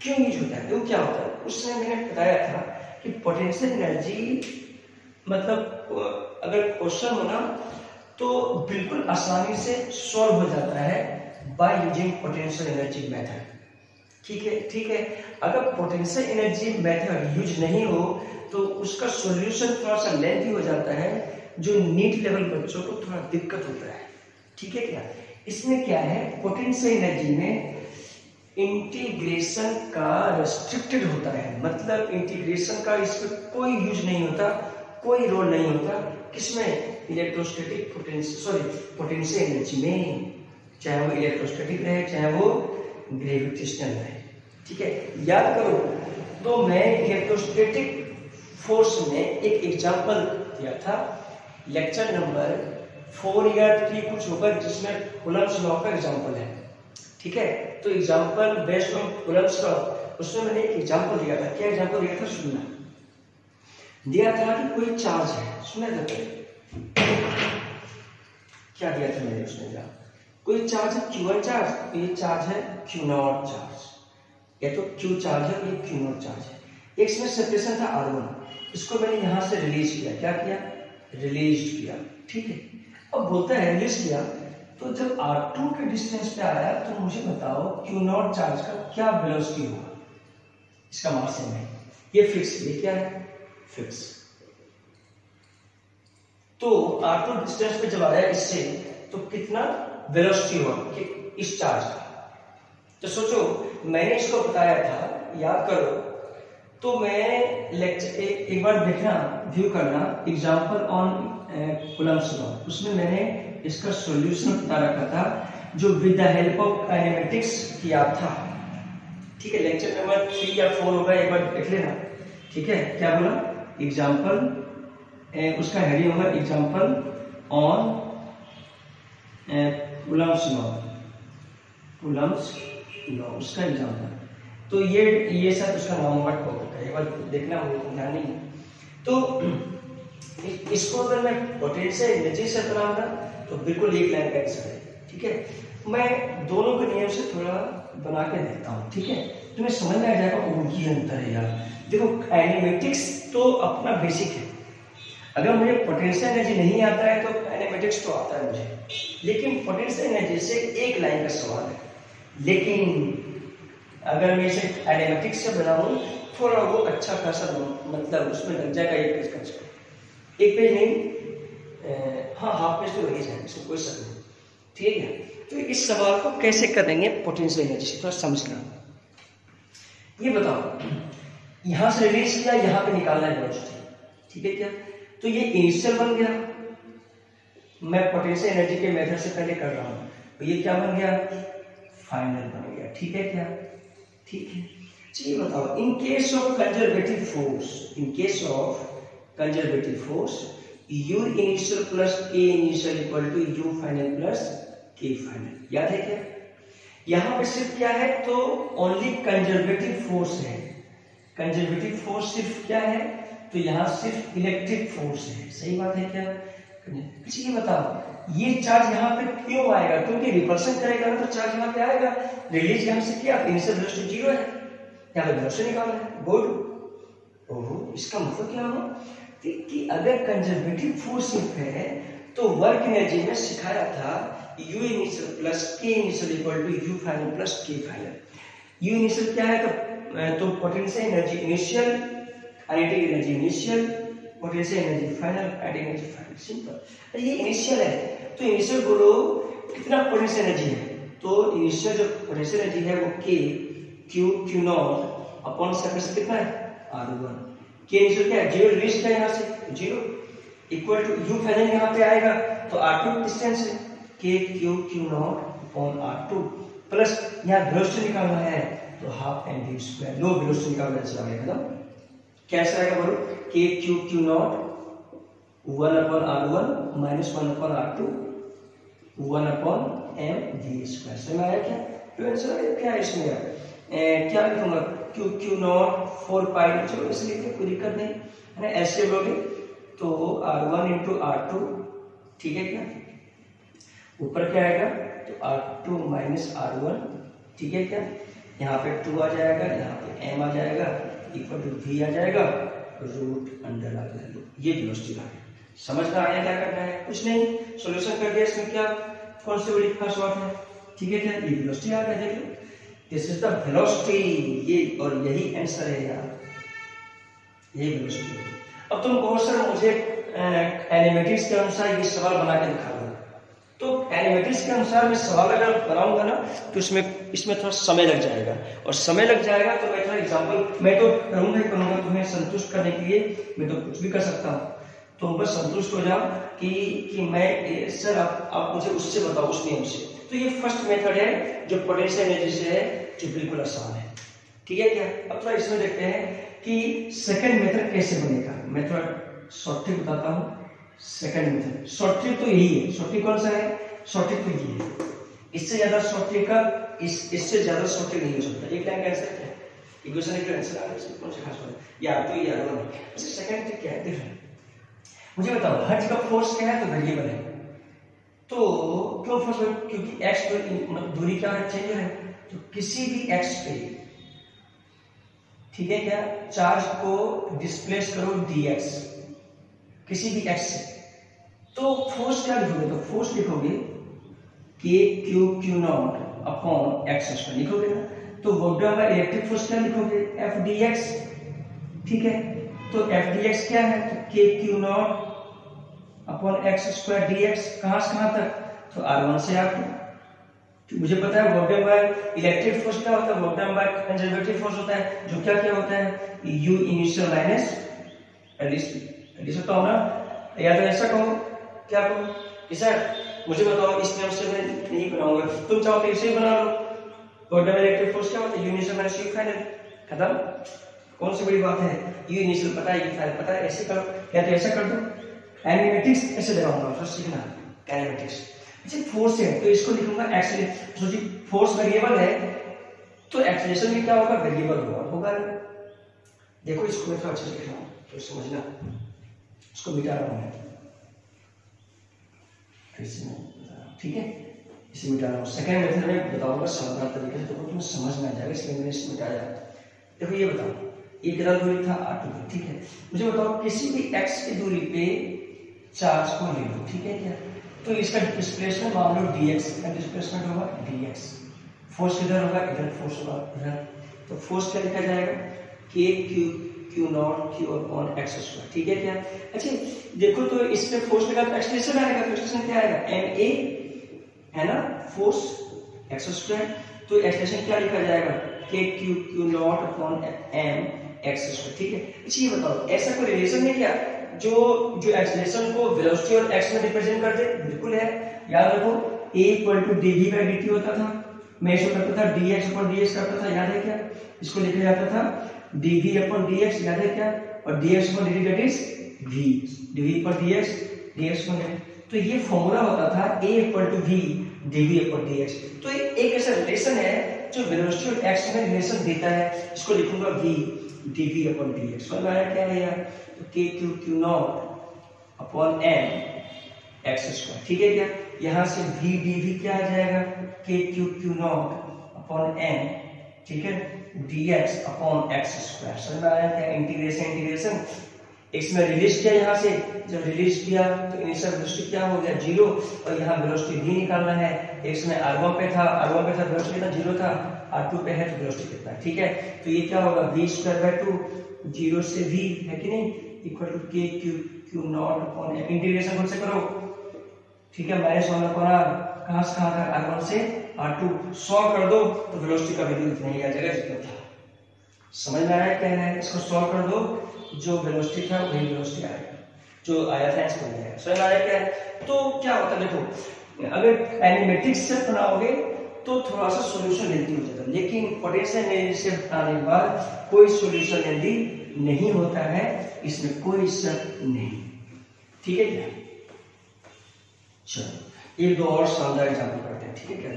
क्यों यूज होता है, तो क्या होता है। उस समय मैंने बताया था कि पोटेंशियल एनर्जी मतलब अगर क्वेश्चन हो ना तो बिल्कुल आसानी से सॉल्व हो जाता है by using potential energy method. ठीक है। अगर पोटेंशियल एनर्जी मेथड यूज नहीं हो तो उसका सॉल्यूशन थोड़ा सा लेंथी हो जाता है, जो नीट लेवल बच्चों को थोड़ा दिक्कत होता है। ठीक है क्या? इसमें क्या है, पोटेंशियल एनर्जी में इंटीग्रेशन का रेस्ट्रिक्टेड होता है, मतलब इंटीग्रेशन का इस पर कोई यूज नहीं होता, कोई रोल नहीं होता। किसमें? इलेक्ट्रोस्टैटिक पोटेंशियल एनर्जी में, चाहे वो इलेक्ट्रोस्टैटिक रहे चाहे वो ग्रेविटेशनल रहे। ठीक है, याद करो तो मैं इलेक्ट्रोस्टैटिक फोर्स में एक एग्जांपल दिया था लेक्चर नंबर 4 या 3 कुछ होगा, जिसमें कूलम्ब्स लॉ का एग्जांपल है। ठीक है, तो example based on Coulomb's law, उसमें मैंने एक एग्जांपल दिया था। क्या एग्जांपल दिया था? सुनना, दिया था कि कोई चार्ज है, सुना जाता है क्या दिया था मैंने उसमें? कोई चार्ज है Q1 चार्ज, तो ये चार्ज है Q0 चार्ज, या तो Q चार्ज है, ये Q0 चार्ज है। एक इसमें सेपरेशन था R1, इसको मैंने यहां से रिलीज किया। क्या किया? रिलीज किया। ठीक है, अब बोलता है रिलीज किया, तो जब R2 के डिस्टेंस पे आया तो मुझे बताओ Q0 चार्ज का क्या वेलोसिटी होगा, इसका मास है, ये फिक्स, ये क्या है? फिक्स। तो R2 डिस्टेंस पे जब आया इससे, तो कितना वेलोसिटी होगा इस चार्ज का? तो सोचो, मैंने इसको बताया था, याद करो, तो मैं लेक्चर एक बार देखना, व्यू करना एग्जांपल ऑन कूलम्ब्स लॉ, उसमें मैंने इसका सॉल्यूशन बता रखा था, जो with the help of kinematics किया था। ठीक है, लेक्चर नंबर 3 या 4 होगा, एक बार देख लेना। ठीक है, क्या बोला? एग्जांपल, उसका हेडिंग होगा एग्जांपल ऑन कूलम्ब्स लॉ, उसका एग्जांपल। तो ये सब उसका नाम होगा, एक बार देखना, वो ध्यान नहीं। तो इसको अगर मैं पोटेंशियल एनर्जी से बनाऊंगा तो बिल्कुल एक लाइन का आंसर है। ठीक है, मैं दोनों के नियम से थोड़ा बना के देखता हूँ। ठीक है, तुम्हें समझ में आ जाएगा ये अंतर है यार। देखो, काइनेमेटिक्स तो अपना बेसिक है, अगर मुझे पोटेंशियल एनर्जी नहीं आता है तो काइनेमेटिक्स तो आता है मुझे, लेकिन पोटेंशियल एनर्जी से एक लाइन का सवाल है। लेकिन अगर मैं इसे काइनेमेटिक्स से बनाऊं, थोड़ा वो अच्छा खासा मतलब उसमें लग जाएगा एक पेज का, एक पेज नहीं, हाँ हाफ पेज तो लग ही जाएगा, इसमें कोई शक नहीं। ठीक है, तो इस सवाल को कैसे करेंगे पोटेंशियल एनर्जी से, थोड़ा समझना। ये बताओ, यहां से रिलीज किया, यहां पे निकालना है वेलोसिटी। ठीक है क्या? तो ये इनिशियल बन गया, मैं पोटेंशियल एनर्जी के मेथड से पहले कर रहा हूं, तो ये क्या बन गया? फाइनल बन गया। ठीक है क्या? ठीक है, चलिए बताओ, in case of conservative force, U initial plus K initial equal to U final plus K final. याद है क्या? यहां पे सिर्फ क्या है, तो ओनली कंजर्वेटिव फोर्स है। कंजर्वेटिव फोर्स सिर्फ क्या है, तो यहाँ सिर्फ इलेक्ट्रिक फोर्स है। सही बात है क्या? अच्छा ये बताओ, ये चार्ज यहाँ पे क्यों आएगा? क्योंकि रिपल्शन करेगा ना, तो चार्ज यहाँ पे आएगा। रिलीज यहाँ से किया, इनिशियल वेलोसिटी 0 है, यहाँ पे वेलोसिटी निकालना है। गुड। ओहो, इसका मतलब क्या हुआ कि अगर कंजर्वेटिव फोर्स सिर्फ है तो वर्क एनर्जी में सिखाया था U initial plus K initial equal to U final plus K final. U initial क्या है, तो potential energy initial, kinetic energy initial, potential energy final, kinetic energy final. Simple. ये इनिशियल है, तो इनिशियल बोलो कितना पोटेंशियल एनर्जी है, तो इनिशियल जो पोटेंशियल एनर्जी है वो Q0 अपॉन सरफेस कितना है? R1। K इनिशियल क्या है? 0 रिलीज किया यहाँ से, 0 इक्वल टू U फाइनल यहाँ पे आएगा, तो R2 डिस्टेंस है, Q0 अपॉन R2 प्लस यहाँ वेलोसिटी निकालना है, तो हाफ mv स्क्वायर, लो वेलोसिटी निकालना चला गया। कैसा आएगा बोलो? Q0 1 upon R1 minus 1 upon R2 1 upon mv square. समझ में आया क्या? तो आंसर क्या है इसमें यार? क्या लिखूंगा? Q0 4 पाई, चलो इसे लिखते, कोई दिक्कत नहीं है ना। ऐसे लोगे तो R1 इंटू R2, ठीक है क्या? ऊपर क्या आएगा, तो R2 माइनस R1, ठीक है क्या? यहाँ पे 2 आ जाएगा, यहाँ पे m आ जाएगा, इक्वल टू v आ जाएगा, रूट अंडर लॉग वैल्यू, ये वेलोसिटी आ गई। समझ में आया क्या करना है? कुछ नहीं, सॉल्यूशन कर दिया। इसमें क्या कौन सी बड़ी खास बात है? ठीक है क्या, ये वेलोसिटी आ गया, देख लो, दिस इज द वेलोसिटी, ये और यही आंसर है यार, यही वेलोसिटी है। अब तुम कहो सर मुझे एनिमेटिक्स के अनुसार ये सवाल बना के दिखा दो, तो एनिमेटिक्स के अनुसार मैं सवाल अगर बनाऊंगा ना तो इसमें थोड़ा समय लग जाएगा, और समय लग जाएगा तो मैं थोड़ा एग्जांपल मैं तो करूंगा ही करूंगा, तुम्हें संतुष्ट करने के लिए मैं तो कुछ भी कर सकता हूँ, तुम बस संतुष्ट हो जाओ कि मैं सर आप मुझे उससे बताओ, उस नियम से। तो ये फर्स्ट मेथड है जो पोटेंशियल एनर्जी से है, जो बिल्कुल आसान है। ठीक है क्या? अब थोड़ा इसमें देखते हैं कि सेकंड मेथड कैसे बनेगा। मैं थोड़ा शॉर्ट ट्रिक बताता हूँ। सेकंड मेथड शॉर्ट ट्रिक तो यही है। शॉर्ट ट्रिक कौन सा है? शॉर्ट ट्रिक तो ये है। इससे ज्यादा शॉर्ट ट्रिक का इससे ज्यादा शॉर्ट ट्रिक नहीं हो सकता। एक लाइन का आंसर क्या है? इक्वेशन का आंसर आ रहा है, कौन सा खास बात है? या तो ये याद होना। अच्छा सेकंड ट्रिक क्या है? देखो मुझे बताओ, हर जगह फोर्स क्या है? तो वेरिएबल है। तो क्यों फोर्स? क्योंकि एक्स तो दूरी क्या है? चेंज है। तो किसी भी एक्स पे, ठीक है क्या, चार्ज को डिस्प्लेस करो dx, किसी भी एक्स से, तो फोर्स क्या लिखोगे? तो फोर्स लिखोगे k q q not upon x square लिखोगे ना। तो वोल्टा में इलेक्ट्रिक फोर्स क्या लिखोगे? F dx। ठीक है, तो F dx क्या है? तो k q not upon x square dx। कहां से कहां तक? तो r1 से r2। तो मुझे पता है वोल्टेज बाय इलेक्ट्रिक फोर्स क्या होता है? वोल्टेज बाय कंजर्वेटिव फोर्स होता है, जो क्या क्या होता है? u इनिशियल माइनस एडिशन होता ना, या तो ऐसा कहो, क्या कहो कि सर मुझे बताओ, इस नियम से मैं नहीं बनाऊंगा, तुम चाहो तो इसे ही बना लो। वोल्टेज बाय इलेक्ट्रिक फोर्स क्या होता है? u initial minus u final, खत्म। कौन सी बड़ी बात है? u इनिशियल पता है, u फाइनल पता है, ऐसे करो, या तो ऐसा कर दो। एनिमेटिक्स ऐसे लगाऊंगा, फर्स्ट सीखना एनिमेटिक्स। अच्छा फोर्स है तो इसको लिखूंगा एक्सेलरेशन। सोचिए फोर्स वेरिएबल है तो एक्सेलरेशन भी क्या होगा? वेरिएबल होगा। देखो इसको मैं थोड़ा अच्छे से लिख रहा हूं तो समझना, इसको मिटा रहा हूं मैं, ठीक है, इसे मिटा रहा हूं। सेकंड मेथड में बताऊंगा सावधान तरीके से, तो तुम्हें समझ में आ जाएगा, इसलिए मैंने इसे मिटाया। देखो ये बताओ, ये कितना दूरी था? r2। ठीक है, मुझे बताओ किसी भी x की दूरी पे चार्ज को ले लो, ठीक है क्या, तो इसका डिस्प्लेसमेंट मान लो dx, का डिस्प्लेसमेंट होगा dx, फोर्स किधर होगा? इधर फोर्स होगा इधर, तो फोर्स क्या लिखा जाएगा? k q not q upon x square. ठीक है क्या? अच्छा देखो तो इस पे फोर्स लगा तो एक्सलेशन आएगा, तो एक्सलेशन क्या आएगा? ma है ना, फोर्स x स्क्वायर, तो एक्सलेशन क्या लिखा जाएगा? k q not upon m x square. ठीक है, अच्छा ये बताओ ऐसा कोई रिलेशन है क्या जो एक्सेलरेशन को वेलोसिटी और x में रिप्रेजेंट कर दे? बिल्कुल है। याद रखो a equal to dv by dt होता था, मैं इसको करता था dx अपॉन dx करता था, याद है क्या? इसको लिखा जाता था dv अपॉन dx, याद है क्या? और dx upon dt that is v, dv upon dx, dx upon dt। तो ये फॉर्मूला होता था a equal to v dv upon dx। तो एक ऐसा रिलेशन है जो वेलोसिटी और x में रिलेशन देता है, इसको लिखूंगा v dv अपॉन dx। समझ आया क्या है यार? तो k q not upon m x square. ठीक है क्या? यहां से v dv क्या आ जाएगा? k q not upon m, ठीक है, dx अपॉन x स्क्वायर। समझ में आया क्या? इंटीग्रेशन x में रिलीज किया, यहां से जब रिलीज किया तो इनिशियल वेलोसिटी क्या हो गया? 0, और यहां वेलोसिटी v निकालना है। x में r1 पे था वेलोसिटी कितना? 0 था, r2 पे है तो वेलोसिटी कितना है? ठीक है, तो ये क्या होगा? v स्क्वायर बाय 2, 0 से v है कि नहीं, equal to k q not upon m। Integration कौन से करो? ठीक है, माइनस 1 अपॉन r, कहां से कहां तक? r1 से r2, 100 कर दो तो वेलोसिटी का वैल्यू इतना ही आ जाएगा जितना था। समझ में आया क्या है? इसको सॉल्व कर दो, जो वेलोसिटी था वही वेलोसिटी आएगा, जो आया था इसको बन जाएगा। समझ में आया क्या है? तो क्या होता है देखो, अगर एनिमेटिक्स से बनाओगे तो थोड़ा सा सॉल्यूशन लेंदी हो जाता है, लेकिन पोटेंशियल एनर्जी से बताने के बाद कोई सॉल्यूशन लेंदी नहीं होता है, इसमें कोई शक नहीं। ठीक है क्या? चलो एक दो और शानदार एग्जाम्पल करते हैं। ठीक है क्या?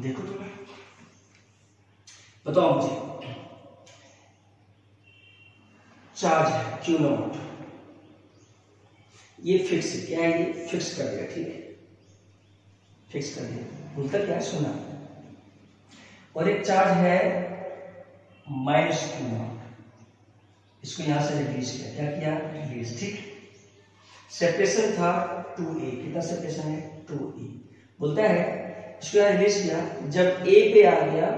देखो तो बताओ मुझे, चार्ज है q नॉट, ये फिक्स है क्या है? ये फिक्स कर दिया, ठीक है, फिक्स कर दिया, बोलता क्या है सुना। और एक चार्ज है माइनस q नॉट, इसको यहां से रिलीज किया, क्या किया, रिलीज, ठीक। सेपरेशन था 2a, कितना सेपरेशन है, 2a। बोलता है इसको यहां रिलीज किया, जब a पे आ गया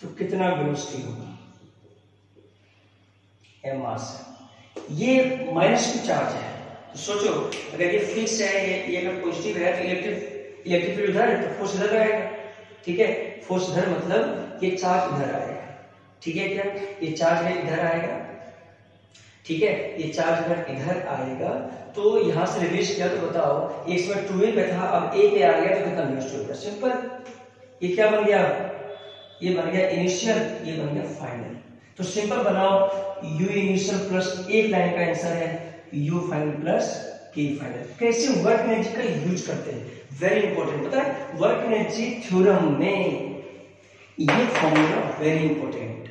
तो कितना वेलोसिटी होगा, m मास। ये माइनस की चार्ज है, तो सोचो अगर ये फिक्स है, ये अगर पॉजिटिव है तो इलेक्ट्रिक फील्ड उधर है तो फोर्स इधर आएगा, ठीक है। फोर्स इधर मतलब ये चार्ज इधर आएगा, ठीक है क्या, ये चार्ज है इधर आएगा, ठीक है, ये चार्ज इधर आएगा। तो यहां से रिलीज किया तो बताओ, एक समय 2a पे था, अब a पे आ गया तो कितना वेलोसिटी होगा, सिंपल। ये क्या बन गया, ये बन गया इनिशियल, ये बन गया फाइनल। तो सिंपल बनाओ, u इनिशियल प्लस एक लाइन का आंसर है u final plus k final. कैसे वर्क एनर्जी का यूज करते हैं, वेरी इंपॉर्टेंट, पता है वर्क एनर्जी थ्योरम में ये फॉर्मूला वेरी इंपॉर्टेंट,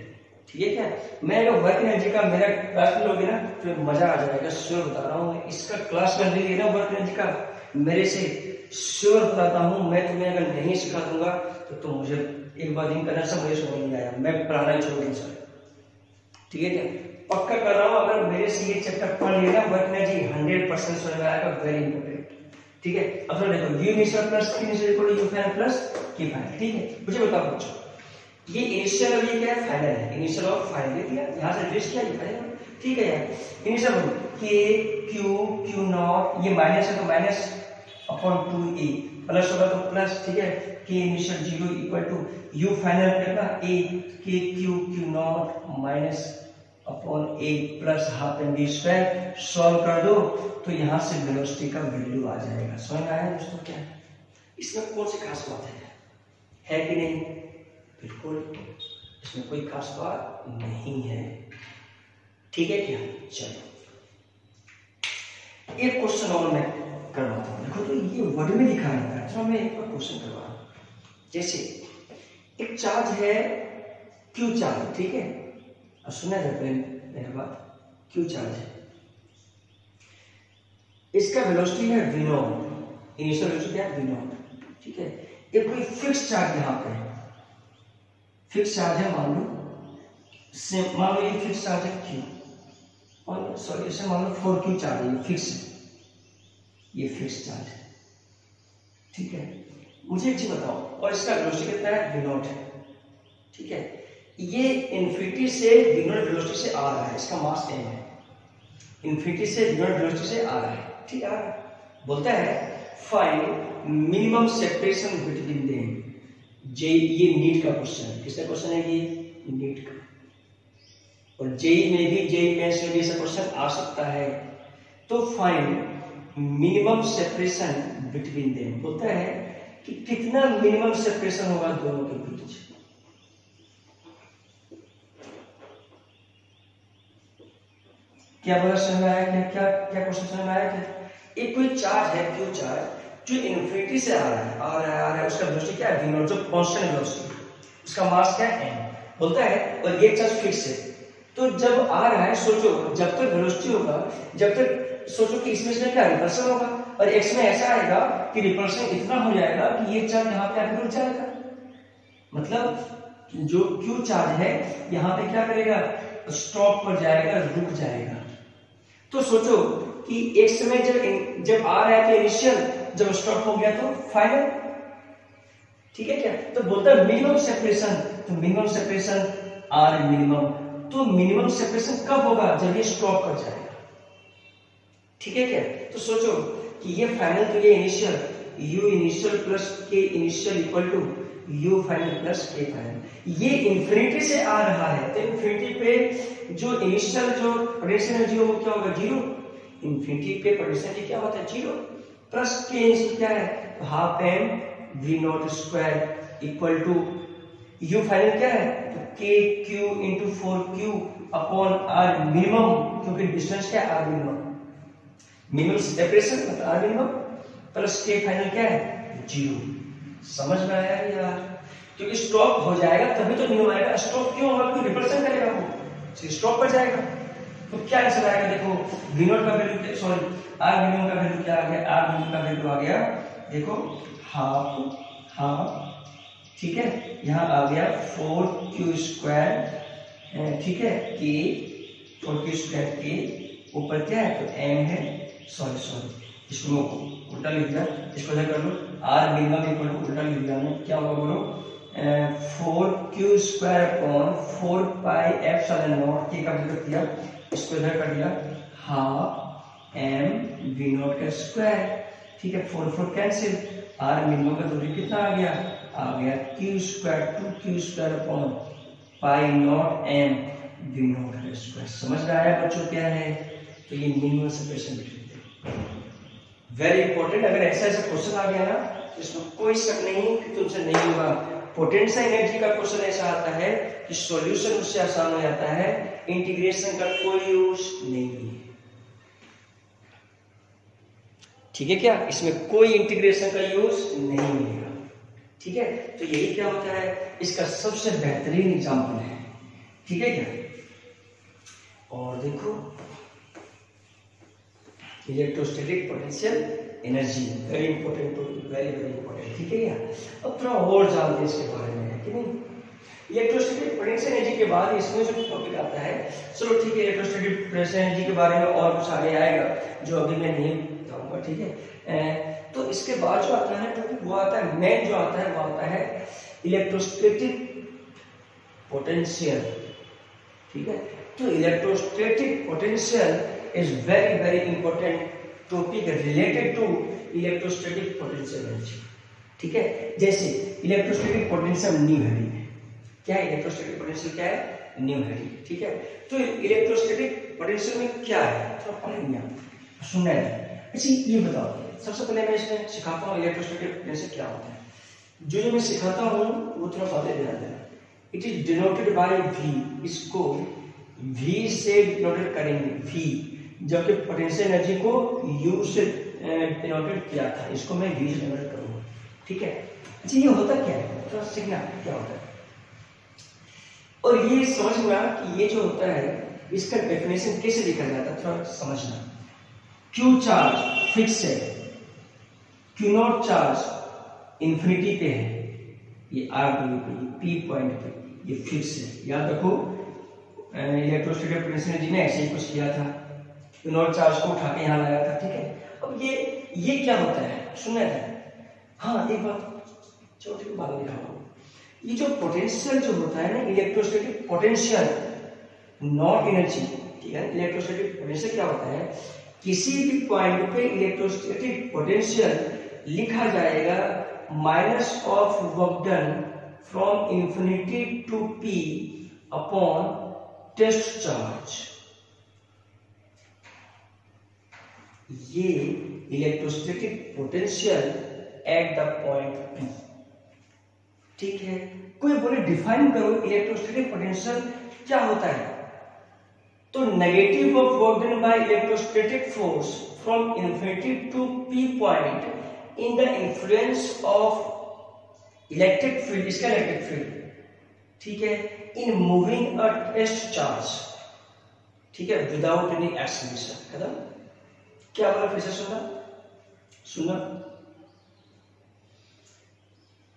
ठीक है क्या। मैं अगर वर्क एनर्जी का मेरा क्लास में लोगे ना तो मजा आ जाएगा, श्योर बता रहा हूँ। इसका क्लास में ले ना वर्क एनर्जी का, मेरे से श्योर बताता हूँ, मैं तुम्हें अगर नहीं सिखा दूंगा तो तुम मुझे एक बार दिन करना, सब मुझे समझ नहीं आया, मैं पढ़ाना ही छोड़ दूँ सर, ठीक है क्या, पक्का कर रहा हूँ। अगर मेरे से ये चैप्टर पढ़ लिया वर्क एनर्जी 100% समझ में आएगा, वेरी इंपॉर्टेंट, ठीक है। अब तो देखो u initial plus k initial equal to u final plus k final, ठीक है। मुझे बताओ बच्चों, ये इनिशियल और ये क्या है, फाइनल है, इनिशियल और फाइनल दिया, यहां से रिलीज किया, ये फाइनल, ठीक है यार। इनिशियल k q नॉट, ये माइनस है तो माइनस अपॉन 2a, प्लस होगा तो प्लस, ठीक है। k initial 0 equal to u final कितना a, k q not minus upon a plus half mv square. Solve कर दो तो यहां से वेलोसिटी का वैल्यू आ जाएगा। समझ में आया दोस्तों, क्या इसमें कौन सी खास बात है कि नहीं, बिल्कुल इसमें कोई खास बात नहीं है, ठीक है क्या। चलो एक क्वेश्चन और मैं करवाता हूं, देखो तो ये वर्ड में लिखा है, चलो मैं एक बार क्वेश्चन करवा रहा हूं। जैसे एक चार्ज है क्यू चार्ज, ठीक है, अब सुना जाए मेरे बात, क्यू चार्ज है, इसका वेलोसिटी है v नॉट, इनिशियल वेलोसिटी क्या है v नॉट, ठीक है। एक कोई फिक्स चार्ज यहाँ पे है, फिक्स चार्ज है, मान लो ये फिक्स चार्ज है q, और सॉरी इसे मान लो 4q चार्ज है, ये फिक्स है, ये फिक्स चार्ज है, ठीक है। मुझे एक चीज बताओ, और इसका वेलोसिटी कितना है, v नॉट है, ठीक है। ये इन्फिनिटी से v नॉट वेलोसिटी से आ रहा है, इसका मास m है, इन्फिनिटी से v नॉट वेलोसिटी से आ रहा है, ठीक है। बोलता है find minimum separation between them, ये नीट का क्वेश्चन है, किसका क्वेश्चन है, ये नीट का, और जेई में भी, जेई मेंस में भी ऐसा क्वेश्चन आ सकता है। तो find minimum separation between them, बोलता है कि कितना मिनिमम सेपरेशन होगा दोनों के बीच। क्या बोला, समझ में आया क्या, क्या क्या क्वेश्चन समझ में आया क्या। एक कोई चार्ज है क्यू चार्ज जो इन्फिनिटी से आ रहा है, उसका वेलोसिटी क्या है v नॉट, जो कांस्टेंट वेलोसिटी, उसका मास क्या है m, बोलता है, और ये चार्ज फिक्स है। तो जब आ रहा है, सोचो जब तक वेलोसिटी होगा, जब तक सोचो कि इसमें क्या रिपल्सन होगा, और x में ऐसा आएगा कि रिपल्सन इतना हो जाएगा कि ये चार्ज यहाँ पे आके रुक जाएगा, मतलब जो क्यू चार्ज है यहाँ पे क्या करेगा, स्टॉप पर जाएगा, रुक जाएगा। तो सोचो कि एक समय जब आ रहा है तो इनिशियल, जब स्टॉप हो गया तो फाइनल, ठीक है क्या। तो बोलता है मिनिमम सेपरेशन, तो मिनिमम सेपरेशन आर मिनिमम, तो मिनिमम सेपरेशन कब होगा, जब ये स्टॉप कर जाएगा, ठीक है क्या। तो सोचो कि ये फाइनल, तो ये initial, u initial plus k initial equal to u final plus k final. ये इन्फिनिटी से आ रहा है, तो इन्फिनिटी पे जो इनिशियल जो पोटेंशियल एनर्जी हो वो क्या होगा, जीरो। इन्फिनिटी पे पोटेंशियल एनर्जी क्या होता है, जीरो, प्लस k इनिशियल क्या है, half m v not square equal to u final क्या है, तो k q इंटू 4q अपॉन r मिनिमम, क्योंकि डिस्टेंस क्या है r मिनिमम, मिनिमम सेपरेशन मतलब r minimum plus k final क्या है, जीरो। समझ में आया यार, क्योंकि स्टॉप हो जाएगा तभी तो मिनिमम आएगा। स्टॉप क्यों होगा, क्योंकि रिपल्सन करेगा वो, स्टॉप पर जाएगा। तो क्या आंसर आएगा, देखो v नॉट का वैल्यू, सॉरी r मिनिमम का वैल्यू क्या आ गया, r मिनिमम का वैल्यू आ गया, देखो हाफ हाफ, ठीक है, यहाँ आ गया 4q स्क्वायर, ठीक है, k और क्यू स्क्वायर के ऊपर क्या है, तो एम है, सॉरी इसको मैं उल्टा लिख दिया, इसको क्या कर लो, आर मिनिमम इक्वल टू उल्टा लिख दिया मैं, क्या होगा बोलो, 4q square upon 4 pi epsilon not के का मतलब किया, इसको इधर कर दिया, हाफ एम वी नॉट का स्क्वायर, ठीक है, 4 कैंसिल, आर मिनिमम का दूरी कितना आ गया q square 2q square upon pi not m v not का स्क्वायर। समझ में आया बच्चों क्या है, तो ये minimum separation between, very important. अगर ऐसा क्वेश्चन आ गया ना, इसमें कोई शक नहीं कि तुमसे नहीं होगा। पोटेंशियल एनर्जी का क्वेश्चन ऐसा आता है कि सॉल्यूशन उससे आसान हो जाता है, इंटीग्रेशन का कोई यूज नहीं है, ठीक है क्या, इसमें कोई इंटीग्रेशन का यूज नहीं मिलेगा, ठीक है। तो यही क्या होता है, इसका सबसे बेहतरीन एग्जाम्पल है, ठीक है क्या। और देखो electrostatic potential energy, very important topic, very important, ठीक है क्या। अब थोड़ा और जानते हैं इसके बारे में, है कि नहीं। इलेक्ट्रोस्टैटिक पोटेंशियल एनर्जी के बाद इसमें जो टॉपिक आता है, चलो ठीक है, इलेक्ट्रोस्टैटिक पोटेंशियल एनर्जी के बारे में और कुछ आगे आएगा जो अभी मैं नहीं बताऊंगा, ठीक है। तो इसके बाद जो आता है टॉपिक, वो आता है मेन जो आता है, वो आता है इलेक्ट्रोस्टैटिक पोटेंशियल, ठीक है। तो electrostatic potential is very important topic related to electrostatic potential energy, ठीक है। जैसे इलेक्ट्रोस्टैटिक पोटेंशियल न्यू हेडी है, क्या है इलेक्ट्रोस्टैटिक पोटेंशियल, क्या है, न्यू हेडी, ठीक है। तो इलेक्ट्रोस्टैटिक पोटेंशियल में क्या है, तो पढ़ेंगे आप, सुनना है। अच्छा ये बताओ, सबसे पहले मैं इसमें सिखाता हूँ इलेक्ट्रोस्टैटिक पोटेंशियल क्या होता है। जो मैं सिखाता हूँ वो थोड़ा बातें ध्यान देना। It is denoted by V, इसको वी से डिनोटेड करेंगे, वी, जबकि पोटेंशियल एनर्जी को यू से डिनोटेड किया था, इसको मैं वी से डिनोटेड करूंगा, ठीक है। अच्छा ये होता क्या है, थोड़ा सीखना क्या होता है, और ये समझना कि ये जो होता है इसका डेफिनेशन कैसे लिखा जाता है, थोड़ा समझना। क्यू चार्ज फिक्स है, क्यू नॉट चार्ज इंफिनिटी पे है, ये आर पे, पी पॉइंट पे, ये फिक्स है, याद रखो। इलेक्ट्रोस्टैटिक पोटेंशियल एनर्जी ने ऐसे ही कुछ किया था, नॉट चार्ज को उठा के यहाँ लाया था, ठीक है। अब ये क्या होता है, सुना है। हाँ एक बात छोटी बात दिखाओ, ये जो पोटेंशियल जो होता है ना, इलेक्ट्रोस्टैटिक पोटेंशियल नॉट एनर्जी, ठीक है। इलेक्ट्रोस्टैटिक पोटेंशियल क्या होता है, किसी भी पॉइंट पे इलेक्ट्रोस्टैटिक पोटेंशियल लिखा जाएगा minus of work done from infinity to P upon test charge. ये electrostatic potential at the point P, ठीक है। कोई बोले डिफाइन करो इलेक्ट्रोस्टैटिक पोटेंशियल क्या होता है, तो negative of work done by electrostatic force from infinity to P point in the influence of electric field, इसका इलेक्ट्रिक फील्ड, ठीक है, in moving a test charge, ठीक है, विदाउट एनी एक्सीलरेशन। खत्म। क्या बोला, फिर से सुना।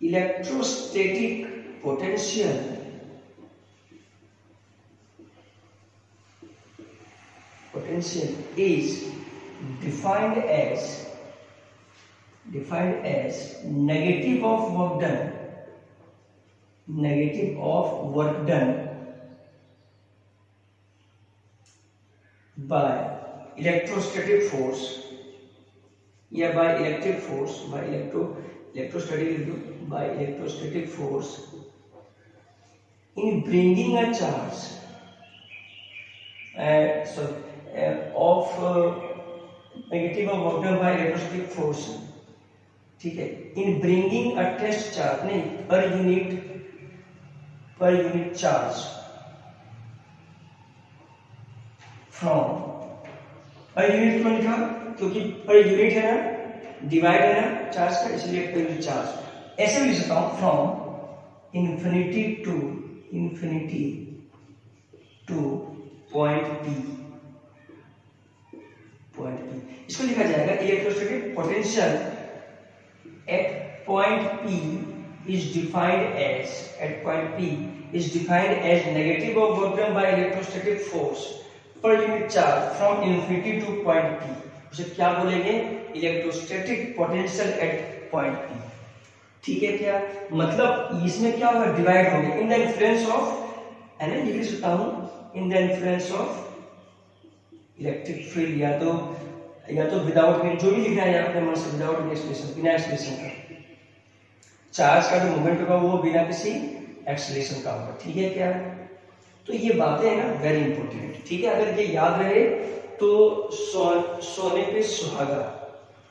Electrostatic potential is defined as negative of work done by electrostatic force या by electric force, by electrostatic force in bringing a charge of negative of work done by electrostatic force, ठीक है, in bringing a test charge, नहीं, per unit charge from, per unit क्यों लिखा, क्योंकि per unit है ना, divide है ना चार्ज का, इसलिए per unit चार्ज। ऐसे भी लिख सकता हूं, from infinity to point P, इसको लिखा जाएगा electrostatic potential at point P is defined as negative of work done by electrostatic force per unit charge from infinity two point P, उसे क्या बोलेंगे? Electrostatic potential eight point P. ठीक है क्या? मतलब इसमें क्या होगा? डिवाइड होंगे इन द इन्फ्लुएंस ऑफ, है ना, लिख सकता हूं, इन the influence of electric field, या तो विदाउट, जो भी लिखना है अपने मन से, विदाउट एक्सप्रेशन, बिना एक्सप्रेशन का। चार्ज का जो मूवमेंट होगा वो बिना किसी एक्सेलरेशन का होगा। ठीक है क्या? तो ये बातें है ना वेरी इंपॉर्टेंट। ठीक है, अगर ये याद रहे तो सोने पे सुहागा,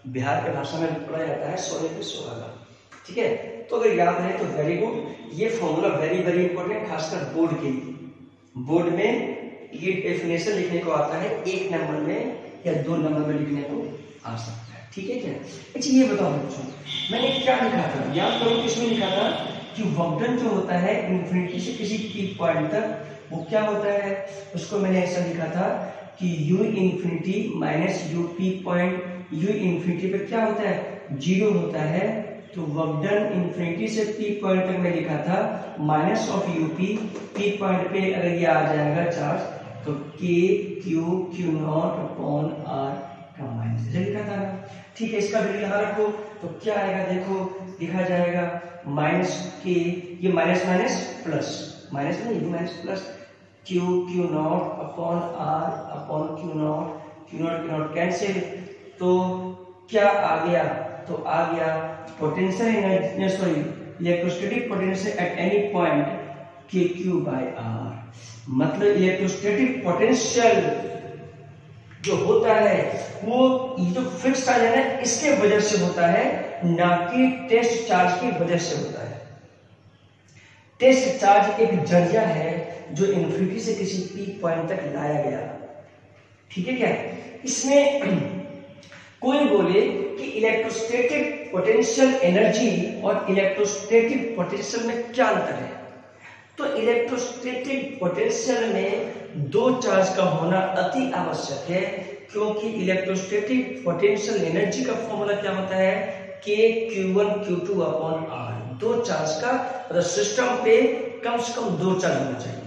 बिहार के भाषा में पढ़ा जाता है सोने पे सुहागा। ठीक है, तो अगर याद रहे तो वेरी गुड। ये फॉर्मूला वेरी वेरी इंपॉर्टेंट, खासकर बोर्ड के लिए। बोर्ड में ये डेफिनेशन लिखने को आता है, 1 नंबर में या 2 नंबर में लिखने को आ सकता है। ठीक है क्या? अच्छा ये बताओ बच्चों, मैंने क्या लिखा था? याद करो किसमें लिखा था कि वर्क डन जो होता है इन्फिनिटी से किसी पीक पॉइंट तक, वो क्या होता है? उसको मैंने ऐसा लिखा था कि u infinity minus U P point, u infinity पे क्या होता है? 0 होता है। तो वर्क डन इन्फिनिटी से पी पॉइंट तक मैं लिखा था minus of U P, P point पे अगर ये आ जाएगा चार्ज तो के q q not upon r का माइनस लिखा था ना। ठीक है, इसका वैल्यू यहाँ रखो तो क्या आएगा? देखो लिखा जाएगा माइनस के, ये माइनस माइनस प्लस, माइनस नहीं, minus plus, q q not upon r upon Q not cancel. तो क्या आ गया? तो आ गया potential energy, sorry electrostatic potential at any point k q by r. मतलब इलेक्ट्रोस्टैटिक पोटेंशियल जो होता है वो ये जो फिक्स चार्ज है ना, इसके वजह से होता है, ना कि टेस्ट चार्ज की वजह से होता है। टेस्ट चार्ज एक जरिया है जो इन्फिनिटी से किसी पीक पॉइंट तक लाया गया। ठीक है क्या? इसमें कोई बोले कि इलेक्ट्रोस्टैटिक पोटेंशियल एनर्जी और इलेक्ट्रोस्टैटिक पोटेंशियल में क्या अंतर है? तो इलेक्ट्रोस्टैटिक पोटेंशियल में 2 चार्ज का होना अति आवश्यक है, क्योंकि इलेक्ट्रोस्टैटिक पोटेंशियल एनर्जी का फॉर्मूला क्या होता है? के Q1 Q2 upon are. 2 charge का, मतलब सिस्टम पे कम से कम 2 चार्ज होना चाहिए।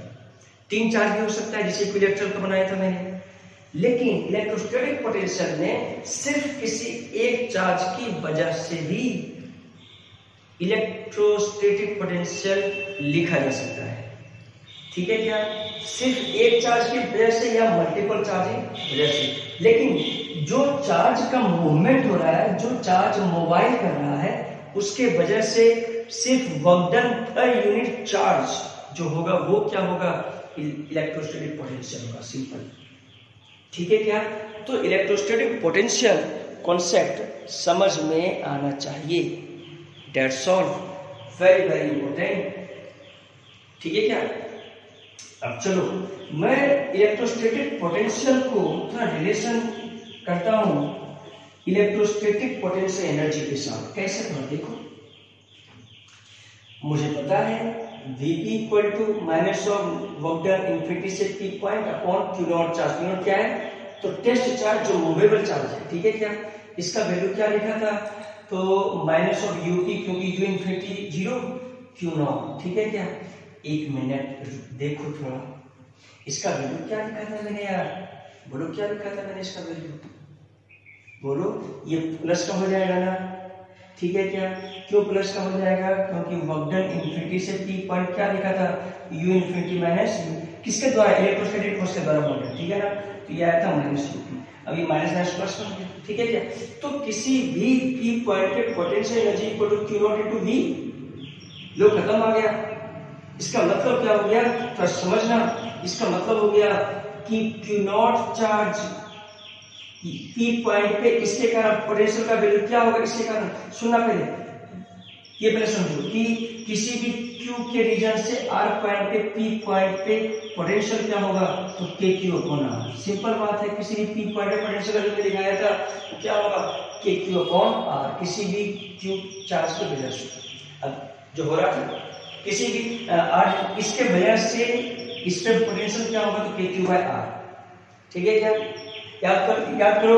3 चार्ज भी हो सकता है, जिसे इक्विलेटरल का बनाया था मैंने। लेकिन इलेक्ट्रोस्टैटिक पोटेंशियल में सिर्फ किसी एक चार्ज की वजह से भी इलेक्ट्रोस्टैटिक पोटेंशियल लिखा जा सकता है। ठीक है क्या? सिर्फ एक चार्ज की वजह से या मल्टीपल चार्ज की वजह से। लेकिन जो चार्ज का मूवमेंट हो रहा है, जो चार्ज मोबाइल कर रहा है, उसके वजह से सिर्फ work done per unit charge जो होगा वो क्या होगा? इलेक्ट्रोस्टैटिक पोटेंशियल होगा, सिंपल। ठीक है क्या? तो इलेक्ट्रोस्टैटिक पोटेंशियल कॉन्सेप्ट समझ में आना चाहिए। That's all, very very important। ठीक है क्या? अब चलो मैं इलेक्ट्रोस्टैटिक पोटेंशियल को थोड़ा रिलेशन करता हूं इलेक्ट्रोस्टैटिक पोटेंशियल एनर्जी के साथ। कैसे थोड़ा देखो, मुझे पता है Vp equal to minus of work done infinity से P point upon Q not charge. Q not क्या है? तो टेस्ट चार्ज जो मूवेबल चार्ज है। ठीक है क्या? इसका वैल्यू क्या लिखा था? तो माइनस ऑफ यूपी, क्योंकि यू इन्फिनिटी 0 क्यू नॉट। ठीक है क्या? 1 मिनट देखो थोड़ा, इसका वैल्यू क्या लिखा था मैंने यार? बोलो क्या लिखा था मैंने इसका वैल्यू? बोलो, ये प्लस का हो जाएगा ना? ठीक है क्या? क्यों प्लस का हो जाएगा? क्योंकि वर्क डन इन्फिनिटी से पी पॉइंट क्या लिखा था? यू इन्फिनिटी माइनस किसके द्वारा? इलेक्ट्रोस्टैटिक फोर्स के द्वारा वर्क डन। ठीक है ना? तो ये आया था माइनस यूपी, अब ये माइनस माइनस प्लस बन गया। ठीक है क्या? तो किसी भी पी पॉइंट पे potential energy equal to Q not into V, लो खत्म आ गया। इसका मतलब क्या हो गया? थोड़ा समझना। इसका मतलब हो गया कि q not charge P point पे, इसके कारण पोटेंशियल का वैल्यू क्या होगा? इसके कारण सुनना पहले, ये पहले समझो कि किसी भी क्यू के रीजन से आर पॉइंट पे पी पॉइंट पे पोटेंशियल क्या होगा? तो के क्यू अपॉन आर। सिंपल बात है, किसी भी पी पॉइंट पे पोटेंशियल वैल्यू दिखाया था तो क्या होगा? के क्यू अपॉन आर, किसी भी क्यू चार्ज की वजह से। अब जो हो रहा था किसी भी आर, इसके वजह से इस पे पोटेंशियल क्या होगा? तो के क्यू बाय आर। ठीक है क्या? याद करो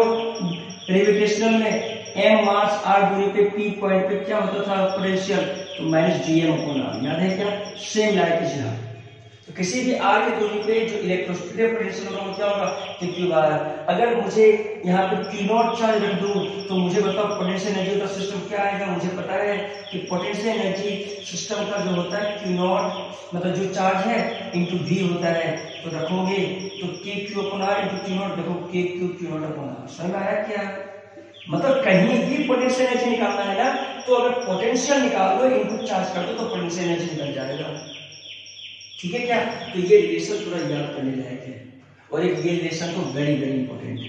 ग्रेविटेशनल में m मास r दूरी पे p पॉइंट पे क्या होता था पोटेंशियल? तो माइनस gm अपॉन r। याद है क्या? Same like is here. तो किसी भी आर की दूरी पे जो इलेक्ट्रोस्टैटिक पोटेंशियल होगा वो क्या होगा, कि क्यू बार। अगर मुझे यहाँ पे Q नॉट चार्ज रख दूं तो मुझे बताओ पोटेंशियल एनर्जी का सिस्टम क्या आएगा। मुझे पता है कि पोटेंशियल एनर्जी सिस्टम का जो होता है Q नॉट मतलब जो चार्ज है इंटू V होता है। तो रखोगे तो K Q upon R into Q not, देखो K Q not upon R। समझ में आया क्या? मतलब कहीं भी पोटेंशियल एनर्जी निकालना है ना, तो अगर पोटेंशियल निकाल दो इनपुट चार्ज कर दो तो पोटेंशियल एनर्जी निकल जाएगा। ठीक है क्या? तो ये रिलेशन थोड़ा याद करने लायक है, और एक ये रिलेशन तो वेरी वेरी इंपॉर्टेंट है।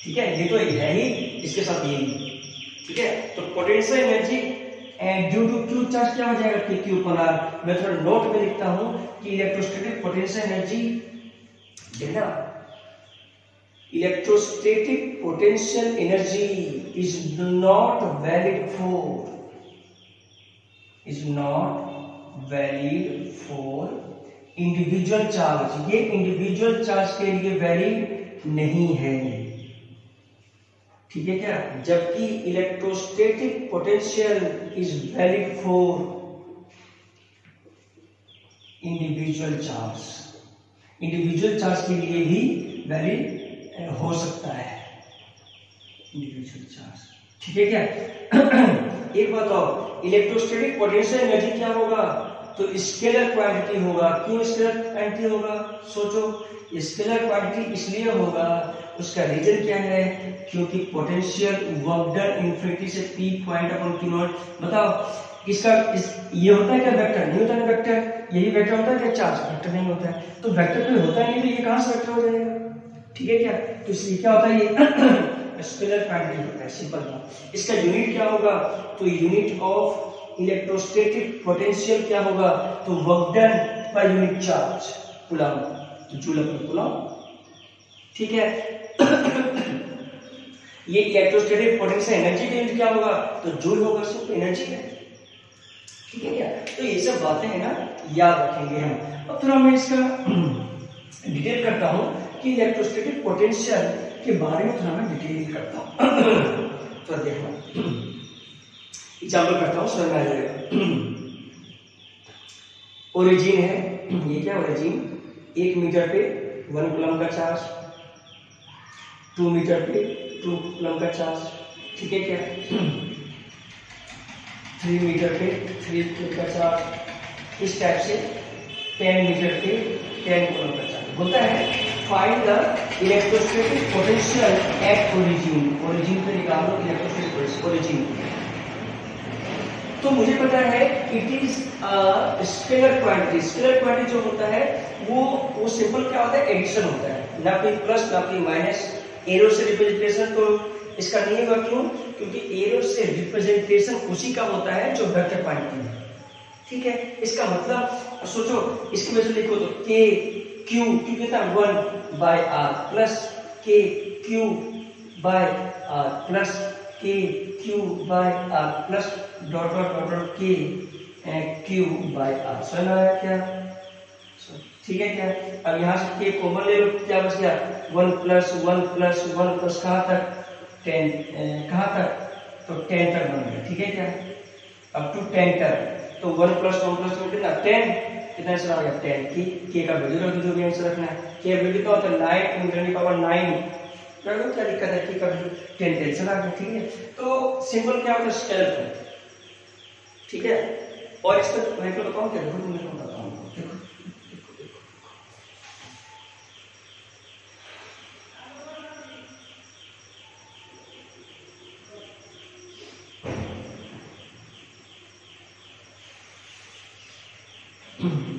ठीक है, ये तो है ही, इसके साथ ये भी। ठीक है, तो potential energy due to q charge क्या हो जाएगा, कि क्यू अपॉन आर। मैं थोड़ा नोट में लिखता हूं कि इलेक्ट्रोस्टैटिक पोटेंशियल एनर्जी, देखना, electrostatic potential energy is not valid for individual charge. ये इंडिविजुअल चार्ज के लिए वैलिड नहीं है। ठीक है क्या? जबकि electrostatic potential is valid for individual charge. Individual charge के लिए भी वैलिड हो सकता है इंडिविजुअल चार्ज। ठीक है क्या? एक बात और, इलेक्ट्रोस्टैटिक पोटेंशियल एनर्जी क्या होगा, तो स्केलर क्वांटिटी होगा। क्यों स्केलर क्वांटिटी होगा? सोचो, स्केलर क्वांटिटी इसलिए होगा, उसका रीजन क्या है, क्योंकि पोटेंशियल वर्क डन इनफिनिटी से P point upon Q not. बताओ ये होता है क्या, वेक्टर नहीं होता है, वेक्टर यही वेक्टर होता है क्या, चार्ज वेक्टर नहीं होता है। तो वेक्टर कोई होता नहीं तो ये कहां से वेक्टर हो जाएगा। ठीक है क्या? तो इसलिए क्या होता है, ये स्केलर क्वांटिटी होता है, सिंपल बात। इसका यूनिट क्या होगा, तो यूनिट ऑफ इलेक्ट्रोस्टैटिक पोटेंशियल क्या होगा, तो work done by unit charge coulomb, तो जूल अपॉन कूलम। ठीक है, ये इलेक्ट्रोस्टैटिक पोटेंशियल एनर्जी का यूनिट क्या होगा, तो जूल होगा, सिर्फ एनर्जी है। ठीक है क्या? तो ये सब बातें हैं ना, याद रखेंगे हम। अब थोड़ा मैं इसका डिटेल करता हूं कि इलेक्ट्रोस्टैटिक पोटेंशियल के बारे में थोड़ा मैं डिटेल करता हूं। तो देखो एग्जांपल करता हूं, समझ में आ जाएगा। ओरिजिन है, ये क्या ओरिजिन, 1 मीटर पे 1 कूलम का चार्ज, 2 मीटर पे 2 कूलम का चार्ज। ठीक है क्या? 3 मीटर पे 3 कूलम का चार्ज। इस टाइप से 10 मीटर पे 10 कूलम का चार्ज। बोलता है find the electrostatic potential at origin. Origin पे निकालो इलेक्ट्रोस्टैटिक ओरिजिन। तो मुझे पता है it is scalar quantity. Scalar quantity जो होता है वो सिंपल क्या होता है, एडिशन होता है, ना कोई प्लस ना कोई माइनस। एरो से रिप्रेजेंटेशन तो इसका नहीं होगा, क्यों, क्योंकि एरो से रिप्रेजेंटेशन उसी का होता है जो वेक्टर क्वांटिटी है। ठीक है, इसका मतलब सोचो, इसकी वजह से लिखो तो के क्यू कितना 1 बाय आर प्लस के क्यू बाय आर प्लस के q by r plus dot dot dot dot k q by r. समझ में आया क्या? ठीक है क्या? अब यहाँ से के कॉमन ले लो, क्या बच गया 1 प्लस 1 प्लस 1 प्लस कहाँ तक 10, कहाँ तक, तो 10 तक बन गया। ठीक है क्या? अब टू 10 तक, तो 1 प्लस 1 प्लस 1 कितना 10, कितना आंसर आ गया 10। के का वैल्यू रख दो, जो भी आंसर रखना है। के वैल्यू क्या होता है 9 × 10⁹ रख दो, क्या दिक्कत है, के का वैल्यू 10 आंसर आ गया। ठीक है, तो सिंपल क्या होता है, स्केलर क्वांटिटी। ठीक है, और इसका मैं तो बताऊं क्या, देखो मैं बताता हूं, देखो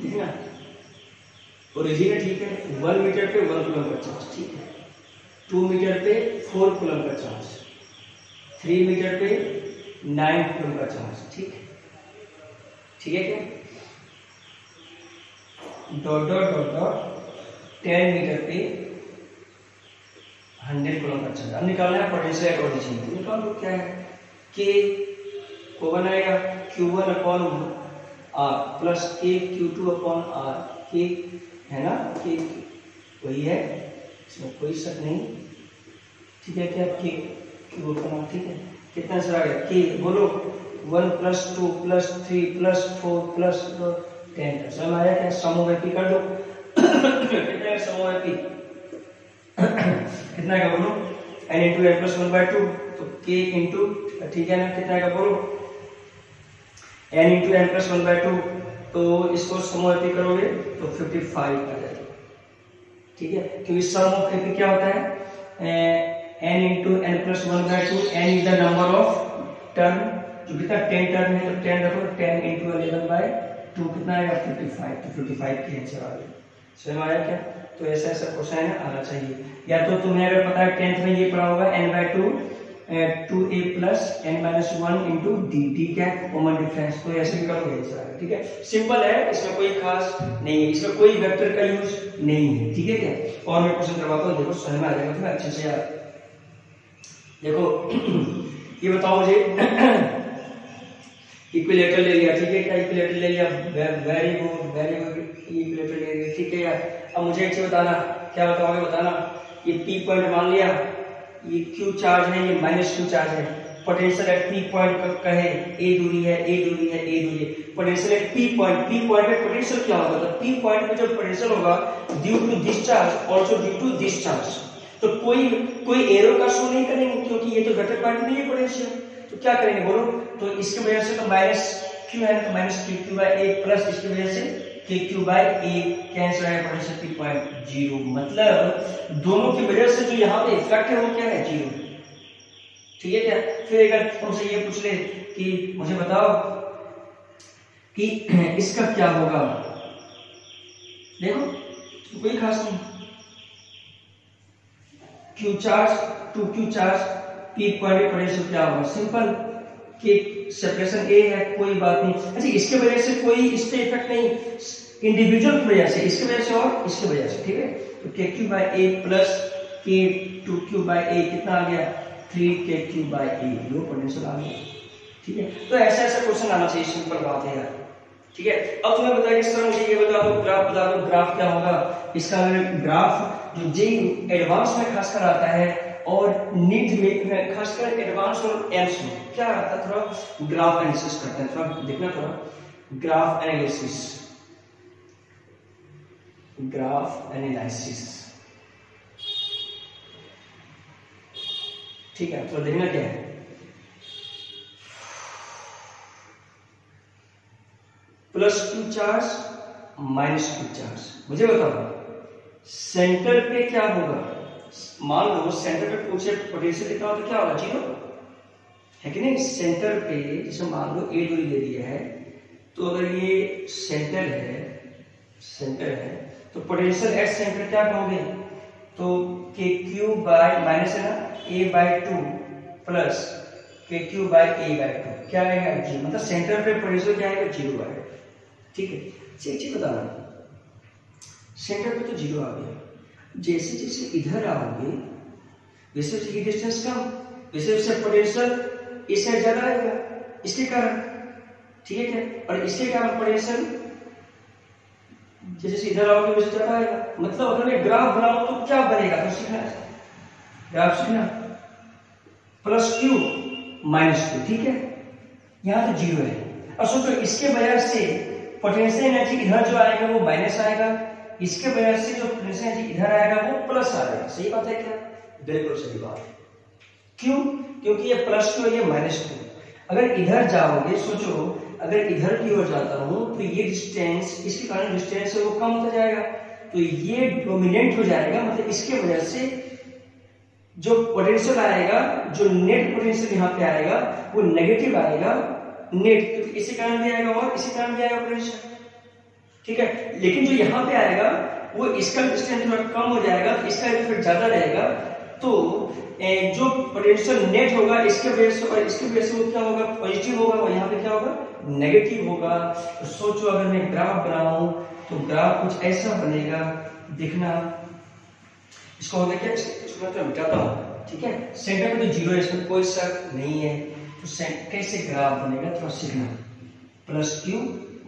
देखना, ओरिजिन है, ठीक है, 1 मीटर पे 1 कूलम का चार्ज, ठीक है, 2 मीटर पे 4 कूलम का चार्ज, 3 मीटर पे 9 कूलम का चार्ज। ठीक है, ठीक है क्या, dot dot dot dot 10 metre पे 100 कूलम का चार्ज। अब निकालना है पोटेंशियल एट ओरिजिन। निकाल दो, क्या है, के को बनाएगा Q1 अपॉन आर प्लस के Q2 अपॉन आर, के है ना, के वही है, इसमें कोई शक नहीं। ठीक है क्या, के Q अपॉन आर। ठीक है, कितना सर आ गया, के बोलो 1 plus 2 plus 3 plus 4 plus 10 term. समझ में आया क्या? सम ऑफ एपी कर दो। कितना है सम ऑफ एपी? कितना का बोलो? n इंटू n प्लस 1/2 तो k इंटू, ठीक है ना, कितना का बोलो? n इंटू n प्लस 1/2 तो इसको सम ऑफ एपी करोगे तो 55 आ जाएगा। ठीक है, क्योंकि सम ऑफ एपी क्या होता है? n into n plus 1/2, n is the number of term, जो कितना 10 टर्म है तो 10 रखो, 10 इंटू 11/2 कितना आएगा? 55। तो 55 की आंसर आ गई। समझ में आया क्या? तो ऐसा ऐसा क्वेश्चन आना चाहिए। या तो तुम्हें अगर पता है 10th में ये पढ़ा होगा n/2 2a plus n-1 into D क्या कॉमन डिफरेंस, तो ऐसे भी करोगे आंसर आएगा। ठीक है, सिंपल है, इसमें कोई खास नहीं है, इसमें कोई वेक्टर का यूज नहीं है। ठीक है क्या? और मैं क्वेश्चन करवाता हूँ, देखो समझ में आ जाएगा तुम्हें अच्छे से। यार देखो ये बताओ मुझे, इक्विलेटर ले लिया, ठीक है क्या? इक्विलेटर ले लिया, very good very good, equilateral ले लिया, ठीक है यार। अब मुझे एक चीज बताना, क्या बताओगे? बताना, ये पी पॉइंट मान लिया, ये क्यू चार्ज है, ये माइनस क्यू चार्ज है, पोटेंशियल एट पी पॉइंट का है, ए दूरी है, ए दूरी है, ए दूरी है, पोटेंशियल एट पी पॉइंट पे पोटेंशियल क्या होगा? तो पी पॉइंट पे जो पोटेंशियल होगा due to this charge also due to this charge, तो कोई एरो का शो नहीं करेंगे क्योंकि ये तो वेक्टर पॉइंट नहीं है पोटेंशियल, तो क्या करेंगे बोलो? तो इसकी वजह से तो माइनस क्यू है, तो minus Q Q by A plus इसकी वजह से के क्यू बाई ए कैंसिल है, पोटेंशियल पी पॉइंट 0, मतलब दोनों की वजह से जो यहाँ पे इफेक्ट है वो क्या है? 0। ठीक है क्या? फिर अगर तुमसे ये पूछ ले कि मुझे बताओ कि इसका क्या होगा, देखो कोई खास नहीं, q charge to q charge P point potential क्या होगा? सिंपल कि सेपरेशन ए है, कोई बात नहीं। अच्छा, इसके वजह से कोई इस पे इफेक्ट नहीं, इंडिविजुअल की वजह से, इसकी वजह से और इसकी वजह से। ठीक है, तो के Q by A plus K two Q by A कितना आ गया? 3 KQ बाई ए, लो पोटेंशियल आ गया। ठीक है, तो ऐसा ऐसा क्वेश्चन आना चाहिए, सिंपल बात है यार। ठीक है, अब तुम्हें बताया किस तरह, मुझे ये बता दो, ग्राफ बता दो, ग्राफ क्या होगा इसका? ग्राफ जो जे एडवांस में खासकर आता है और नीट में खासकर एडवांस और एम्स में क्या आता है, थोड़ा ग्राफ एनालिसिस करते हैं, थोड़ा देखना, थोड़ा ग्राफ एनालिसिस, ग्राफ एनालिसिस। ठीक है, तो देखना क्या है, plus Q charge minus Q charge. मुझे बताओ सेंटर पे क्या होगा? मान लो सेंटर पे पूछे पोटेंशियल कितना हो तो क्या होगा? 0 है कि नहीं? सेंटर पे जैसे मान लो ए दूरी ले लिया है, तो अगर ये सेंटर है तो पोटेंशियल एट सेंटर क्या कहोगे? तो के क्यू बाई माइनस है ना ए बाई 2 प्लस के क्यू बाई ए बाई 2 क्या आएगा? 0, मतलब सेंटर पे पोटेंशियल क्या आएगा? 0 आएगा। ठीक है, एक चीज बताना, सेंटर पे तो 0 आ गया, जैसे जैसे इधर आओगे वैसे वैसे ये डिस्टेंस कम, वैसे वैसे पोटेंशियल इस साइड ज्यादा आएगा इसके कारण। ठीक है क्या? और इसके कारण पोटेंशियल जैसे इधर आओगे वैसे ज्यादा आएगा, मतलब अगर मैं ग्राफ बनाऊं तो क्या बनेगा? तो सीखना है, ग्राफ सीखना, प्लस क्यू माइनस क्यू। ठीक है, यहां तो 0 है, और सोचो इसके वजह से पोटेंशियल एनर्जी इधर जो आएगा वो माइनस आएगा, इसके वजह से जो पोटेंशियल एनर्जी इधर आएगा वो प्लस आएगा। सही बात है क्या? बिल्कुल सही बात। क्यों? क्योंकि ये प्लस क्यू, ये माइनस क्यू। अगर इधर जाओगे, सोचो अगर इधर की ओर जाता हूं तो ये डिस्टेंस, इसके कारण डिस्टेंस है वो कम होता जाएगा, तो ये डोमिनेट हो जाएगा, मतलब इसके वजह से जो पोटेंशियल आएगा, जो नेट पोटेंशियल यहाँ पे आएगा वो नेगेटिव आएगा, नेट, क्योंकि इसी कारण भी आएगा और इसी कारण भी आएगा पोटेंशियल। ठीक है, लेकिन जो यहाँ पे आएगा वो इसका डिस्टेंस थोड़ा कम हो जाएगा, तो इसका इफेक्ट ज्यादा रहेगा, तो जो पोटेंशियल नेट होगा इसके वजह से और इसके वजह से वो क्या होगा? पॉजिटिव होगा, और यहाँ पे क्या होगा? नेगेटिव होगा। तो सोचो अगर मैं ग्राफ बनाऊं तो ग्राफ कुछ ऐसा बनेगा, देखना, इसको होगा क्या? इसको मैं मिटाता हूं। ठीक है, सेंटर पे तो 0 है, इसमें कोई शक नहीं है, तो कैसे ग्राफ बनेगा थोड़ा सीखना, plus Q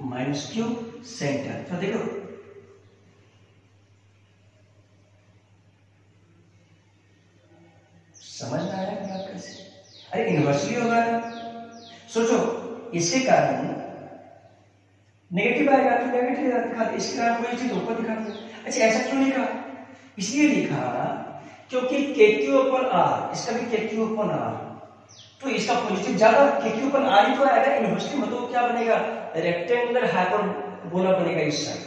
minus Q centre. तो देखो समझ में आया क्या कैसे? अरे इन्वर्सली होगा, सोचो इसके कारण नेगेटिव आएगा तो नेगेटिव दिखाते, इसके कारण पॉजिटिव तो ऊपर दिखाते। अच्छा ऐसा क्यों लिखा? इसलिए लिखा क्योंकि KQ/R, इसका भी KQ/R, तो इसका पॉजिटिव ज्यादा KQ/R ही तो आएगा यूनिवर्सिटी में, तो क्या बनेगा? रेक्टेंगुलर हाइपरबोला बनेगा इस साइड।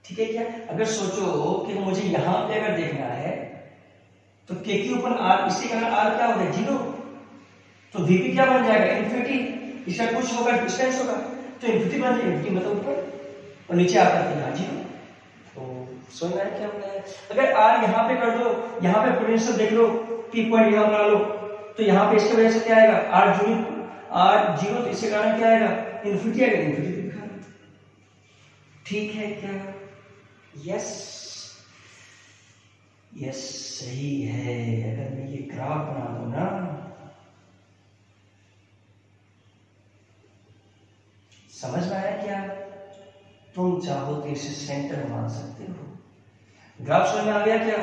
ठीक है क्या? अगर सोचो कि मुझे यहां पे अगर देखना है तो KQ/R, इसके कारण R क्या होगा? 0, तो VP क्या बन जाएगा? इन्फिनिटी। इसका कुछ होगा डिस्टेंस होगा तो इन्फिनिटी बन जाएगा, इन्फिनिटी मतलब ऊपर, और नीचे आकर के यहाँ 0। तो समझ में आया क्या होना है? अगर R यहाँ पे कर दो, यहाँ पे पोटेंशियल देख लो, P पॉइंट यहाँ बना लो, तो यहाँ पे इसकी वजह से क्या आएगा? R0, तो इसके कारण क्या आएगा? इन्फिनिटी आएगा, इन्फिनिटी दिखा। ठीक है क्या? यस यस सही है। अगर मैं ये ग्राफ बना दूं ना, समझ में आया क्या? तुम चाहो तो इसे सेंटर मान सकते हो। ग्राफ समझ में आ गया क्या?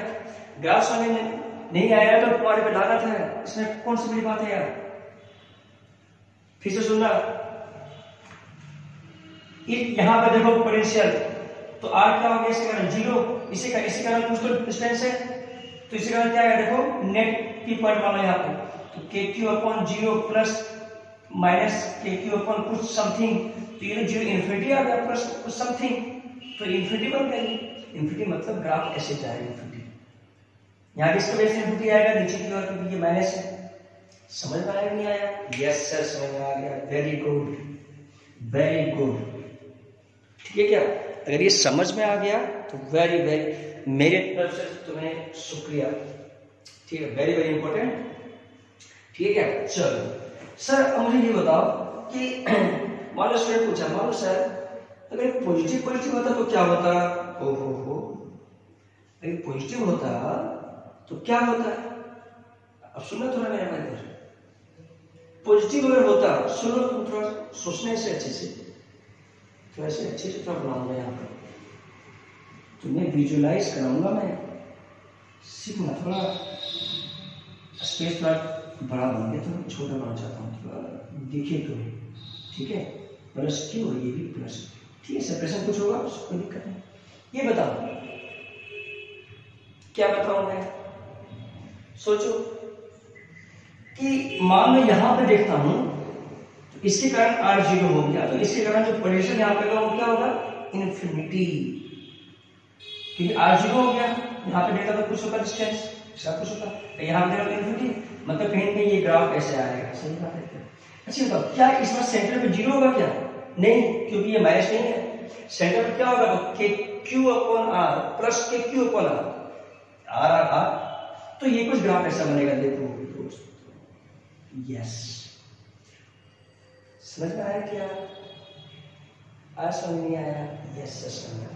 ग्राफ समझ में नहीं आया तो तुम्हारे पे लागत है, इसमें कौन सी बड़ी बात है यार? फिर से सुनना, यहां पे देखो पोटेंशियल, तो R क्या हो गया? इसके कारण 0, इसी कारण कुछ तो डिस्टेंस है, तो इसी कारण क्या है? देखो नेट P पॉइंट मानो यहाँ पे, तो KQ/0 प्लस माइनस KQ/ कुछ समथिंग, तो ये 0 इन्फिनिटी आ गया प्लस कुछ समथिंग, तो इन्फिनिटी बन गई। इन्फिनिटी मतलब ग्राफ ऐसे जाएगा, इन्फिनिटी यहाँ भी इसके वजह से इन्फिनिटी आएगा, नीचे की ओर क्योंकि ये माइनस है। समझ में आया नहीं आया? यस सर समझ में आ गया। Very good, very good. ठीक है क्या? अगर ये समझ में आ गया तो वेरी वेरी, मेरे तरफ से तुम्हें शुक्रिया। ठीक है, वेरी वेरी इंपॉर्टेंट। ठीक है क्या? चलो सर अब मुझे ये बताओ कि मान लो स्टूडेंट पूछा, मान लो सर अगर पॉजिटिव होता तो क्या होता? हो अगर पॉजिटिव होता तो क्या होता? अब सुनो थोड़ा मेरा बात, पॉजिटिव अगर होता, सुनो तुम थोड़ा सोचने से अच्छे से, थोड़ा से अच्छे से थोड़ा बनाऊंगा यहाँ पर, तुम्हें विजुलाइज कराऊंगा मैं, सीखना थोड़ा स्पेस थोड़ा बड़ा बन गया, तो छोटा बनाना चाहता हूँ, थोड़ा देखिए तुम्हें। ठीक है, प्लस क्यों है, ये भी प्लस। ठीक है, सेपरेशन कुछ होगा कोई दिक्कत नहीं। ये बताओ क्या बताऊं मैं? सोचो कि मान लो यहां पे देखता हूं तो इसके कारण R0 हो गया, तो इसके कारण जो पोटेंशियल यहां पे वो क्या होगा? इन्फिनिटी, क्योंकि R0 हो गया। यहां पे देखा तो कुछ होगा डिस्टेंस, सब कुछ होगा, यहां पे देखा तो इन्फिनिटी, मतलब कहीं ना कहीं ये ग्राफ ऐसे आएगा। सही बात है क्या? अच्छा बताओ क्या इसमें सेंटर पे 0 होगा क्या? नहीं, क्योंकि ये माइनस नहीं है। सेंटर पे क्या होगा? KQ/R प्लस KQ/R, R, तो ये कुछ ग्राफ ऐसा बनेगा। देखो यस, समझ में आया क्या? आज समझ नहीं आया? यस समझ में,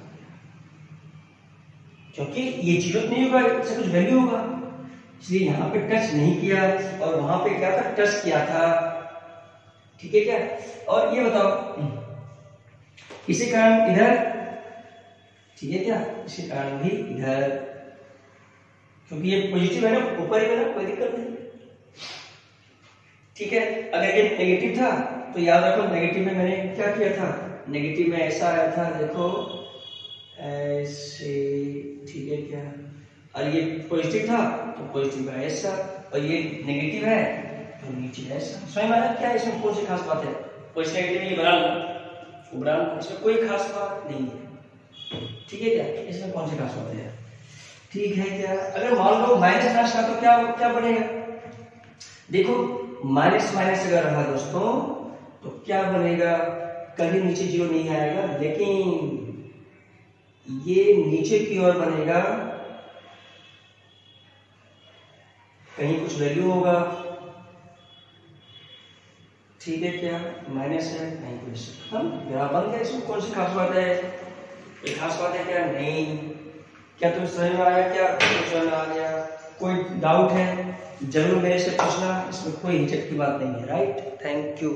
क्योंकि ये 0 नहीं होगा, इससे कुछ वैल्यू होगा, इसलिए यहां पे टच नहीं किया और वहां पे क्या था? टच किया था। ठीक है क्या? और ये बताओ इसी कारण इधर, ठीक है क्या? इसी कारण भी इधर, क्योंकि ये पॉजिटिव है ना, ऊपर ही है ना, कोई दिक्कत नहीं। ठीक है, अगर ये नेगेटिव था तो याद रखो नेगेटिव में मैंने क्या किया था? नेगेटिव में ऐसा आया था, देखो ऐसे। ठीक है क्या? और ये पॉजिटिव था तो पॉजिटिव है ऐसा, और ये नेगेटिव है तो नीचे ऐसा। समझ में आया क्या? इसमें कौन सी खास बात है? पॉजिटिव नेगेटिव ये बना लो, इसमें कोई खास बात नहीं है। ठीक है क्या? इसमें कौन सी खास बात है? ठीक है क्या? अगर मान लो माइनस माइनस का तो क्या बनेगा? देखो माइनस माइनस अगर रहा दोस्तों तो क्या बनेगा? कभी नीचे 0 नहीं आएगा, लेकिन ये नीचे की ओर बनेगा, कहीं कुछ वैल्यू होगा। ठीक है क्या? माइनस है, कहीं कुछ हम ग्राफ बन गया। इसमें कौन सी खास बात है? कोई खास बात है क्या? नहीं। क्या तुम समझ में आया क्या? समझ में आ गया? कोई डाउट है जरूर मेरे से पूछना, इसमें कोई हिचक की बात नहीं है। Right, thank you.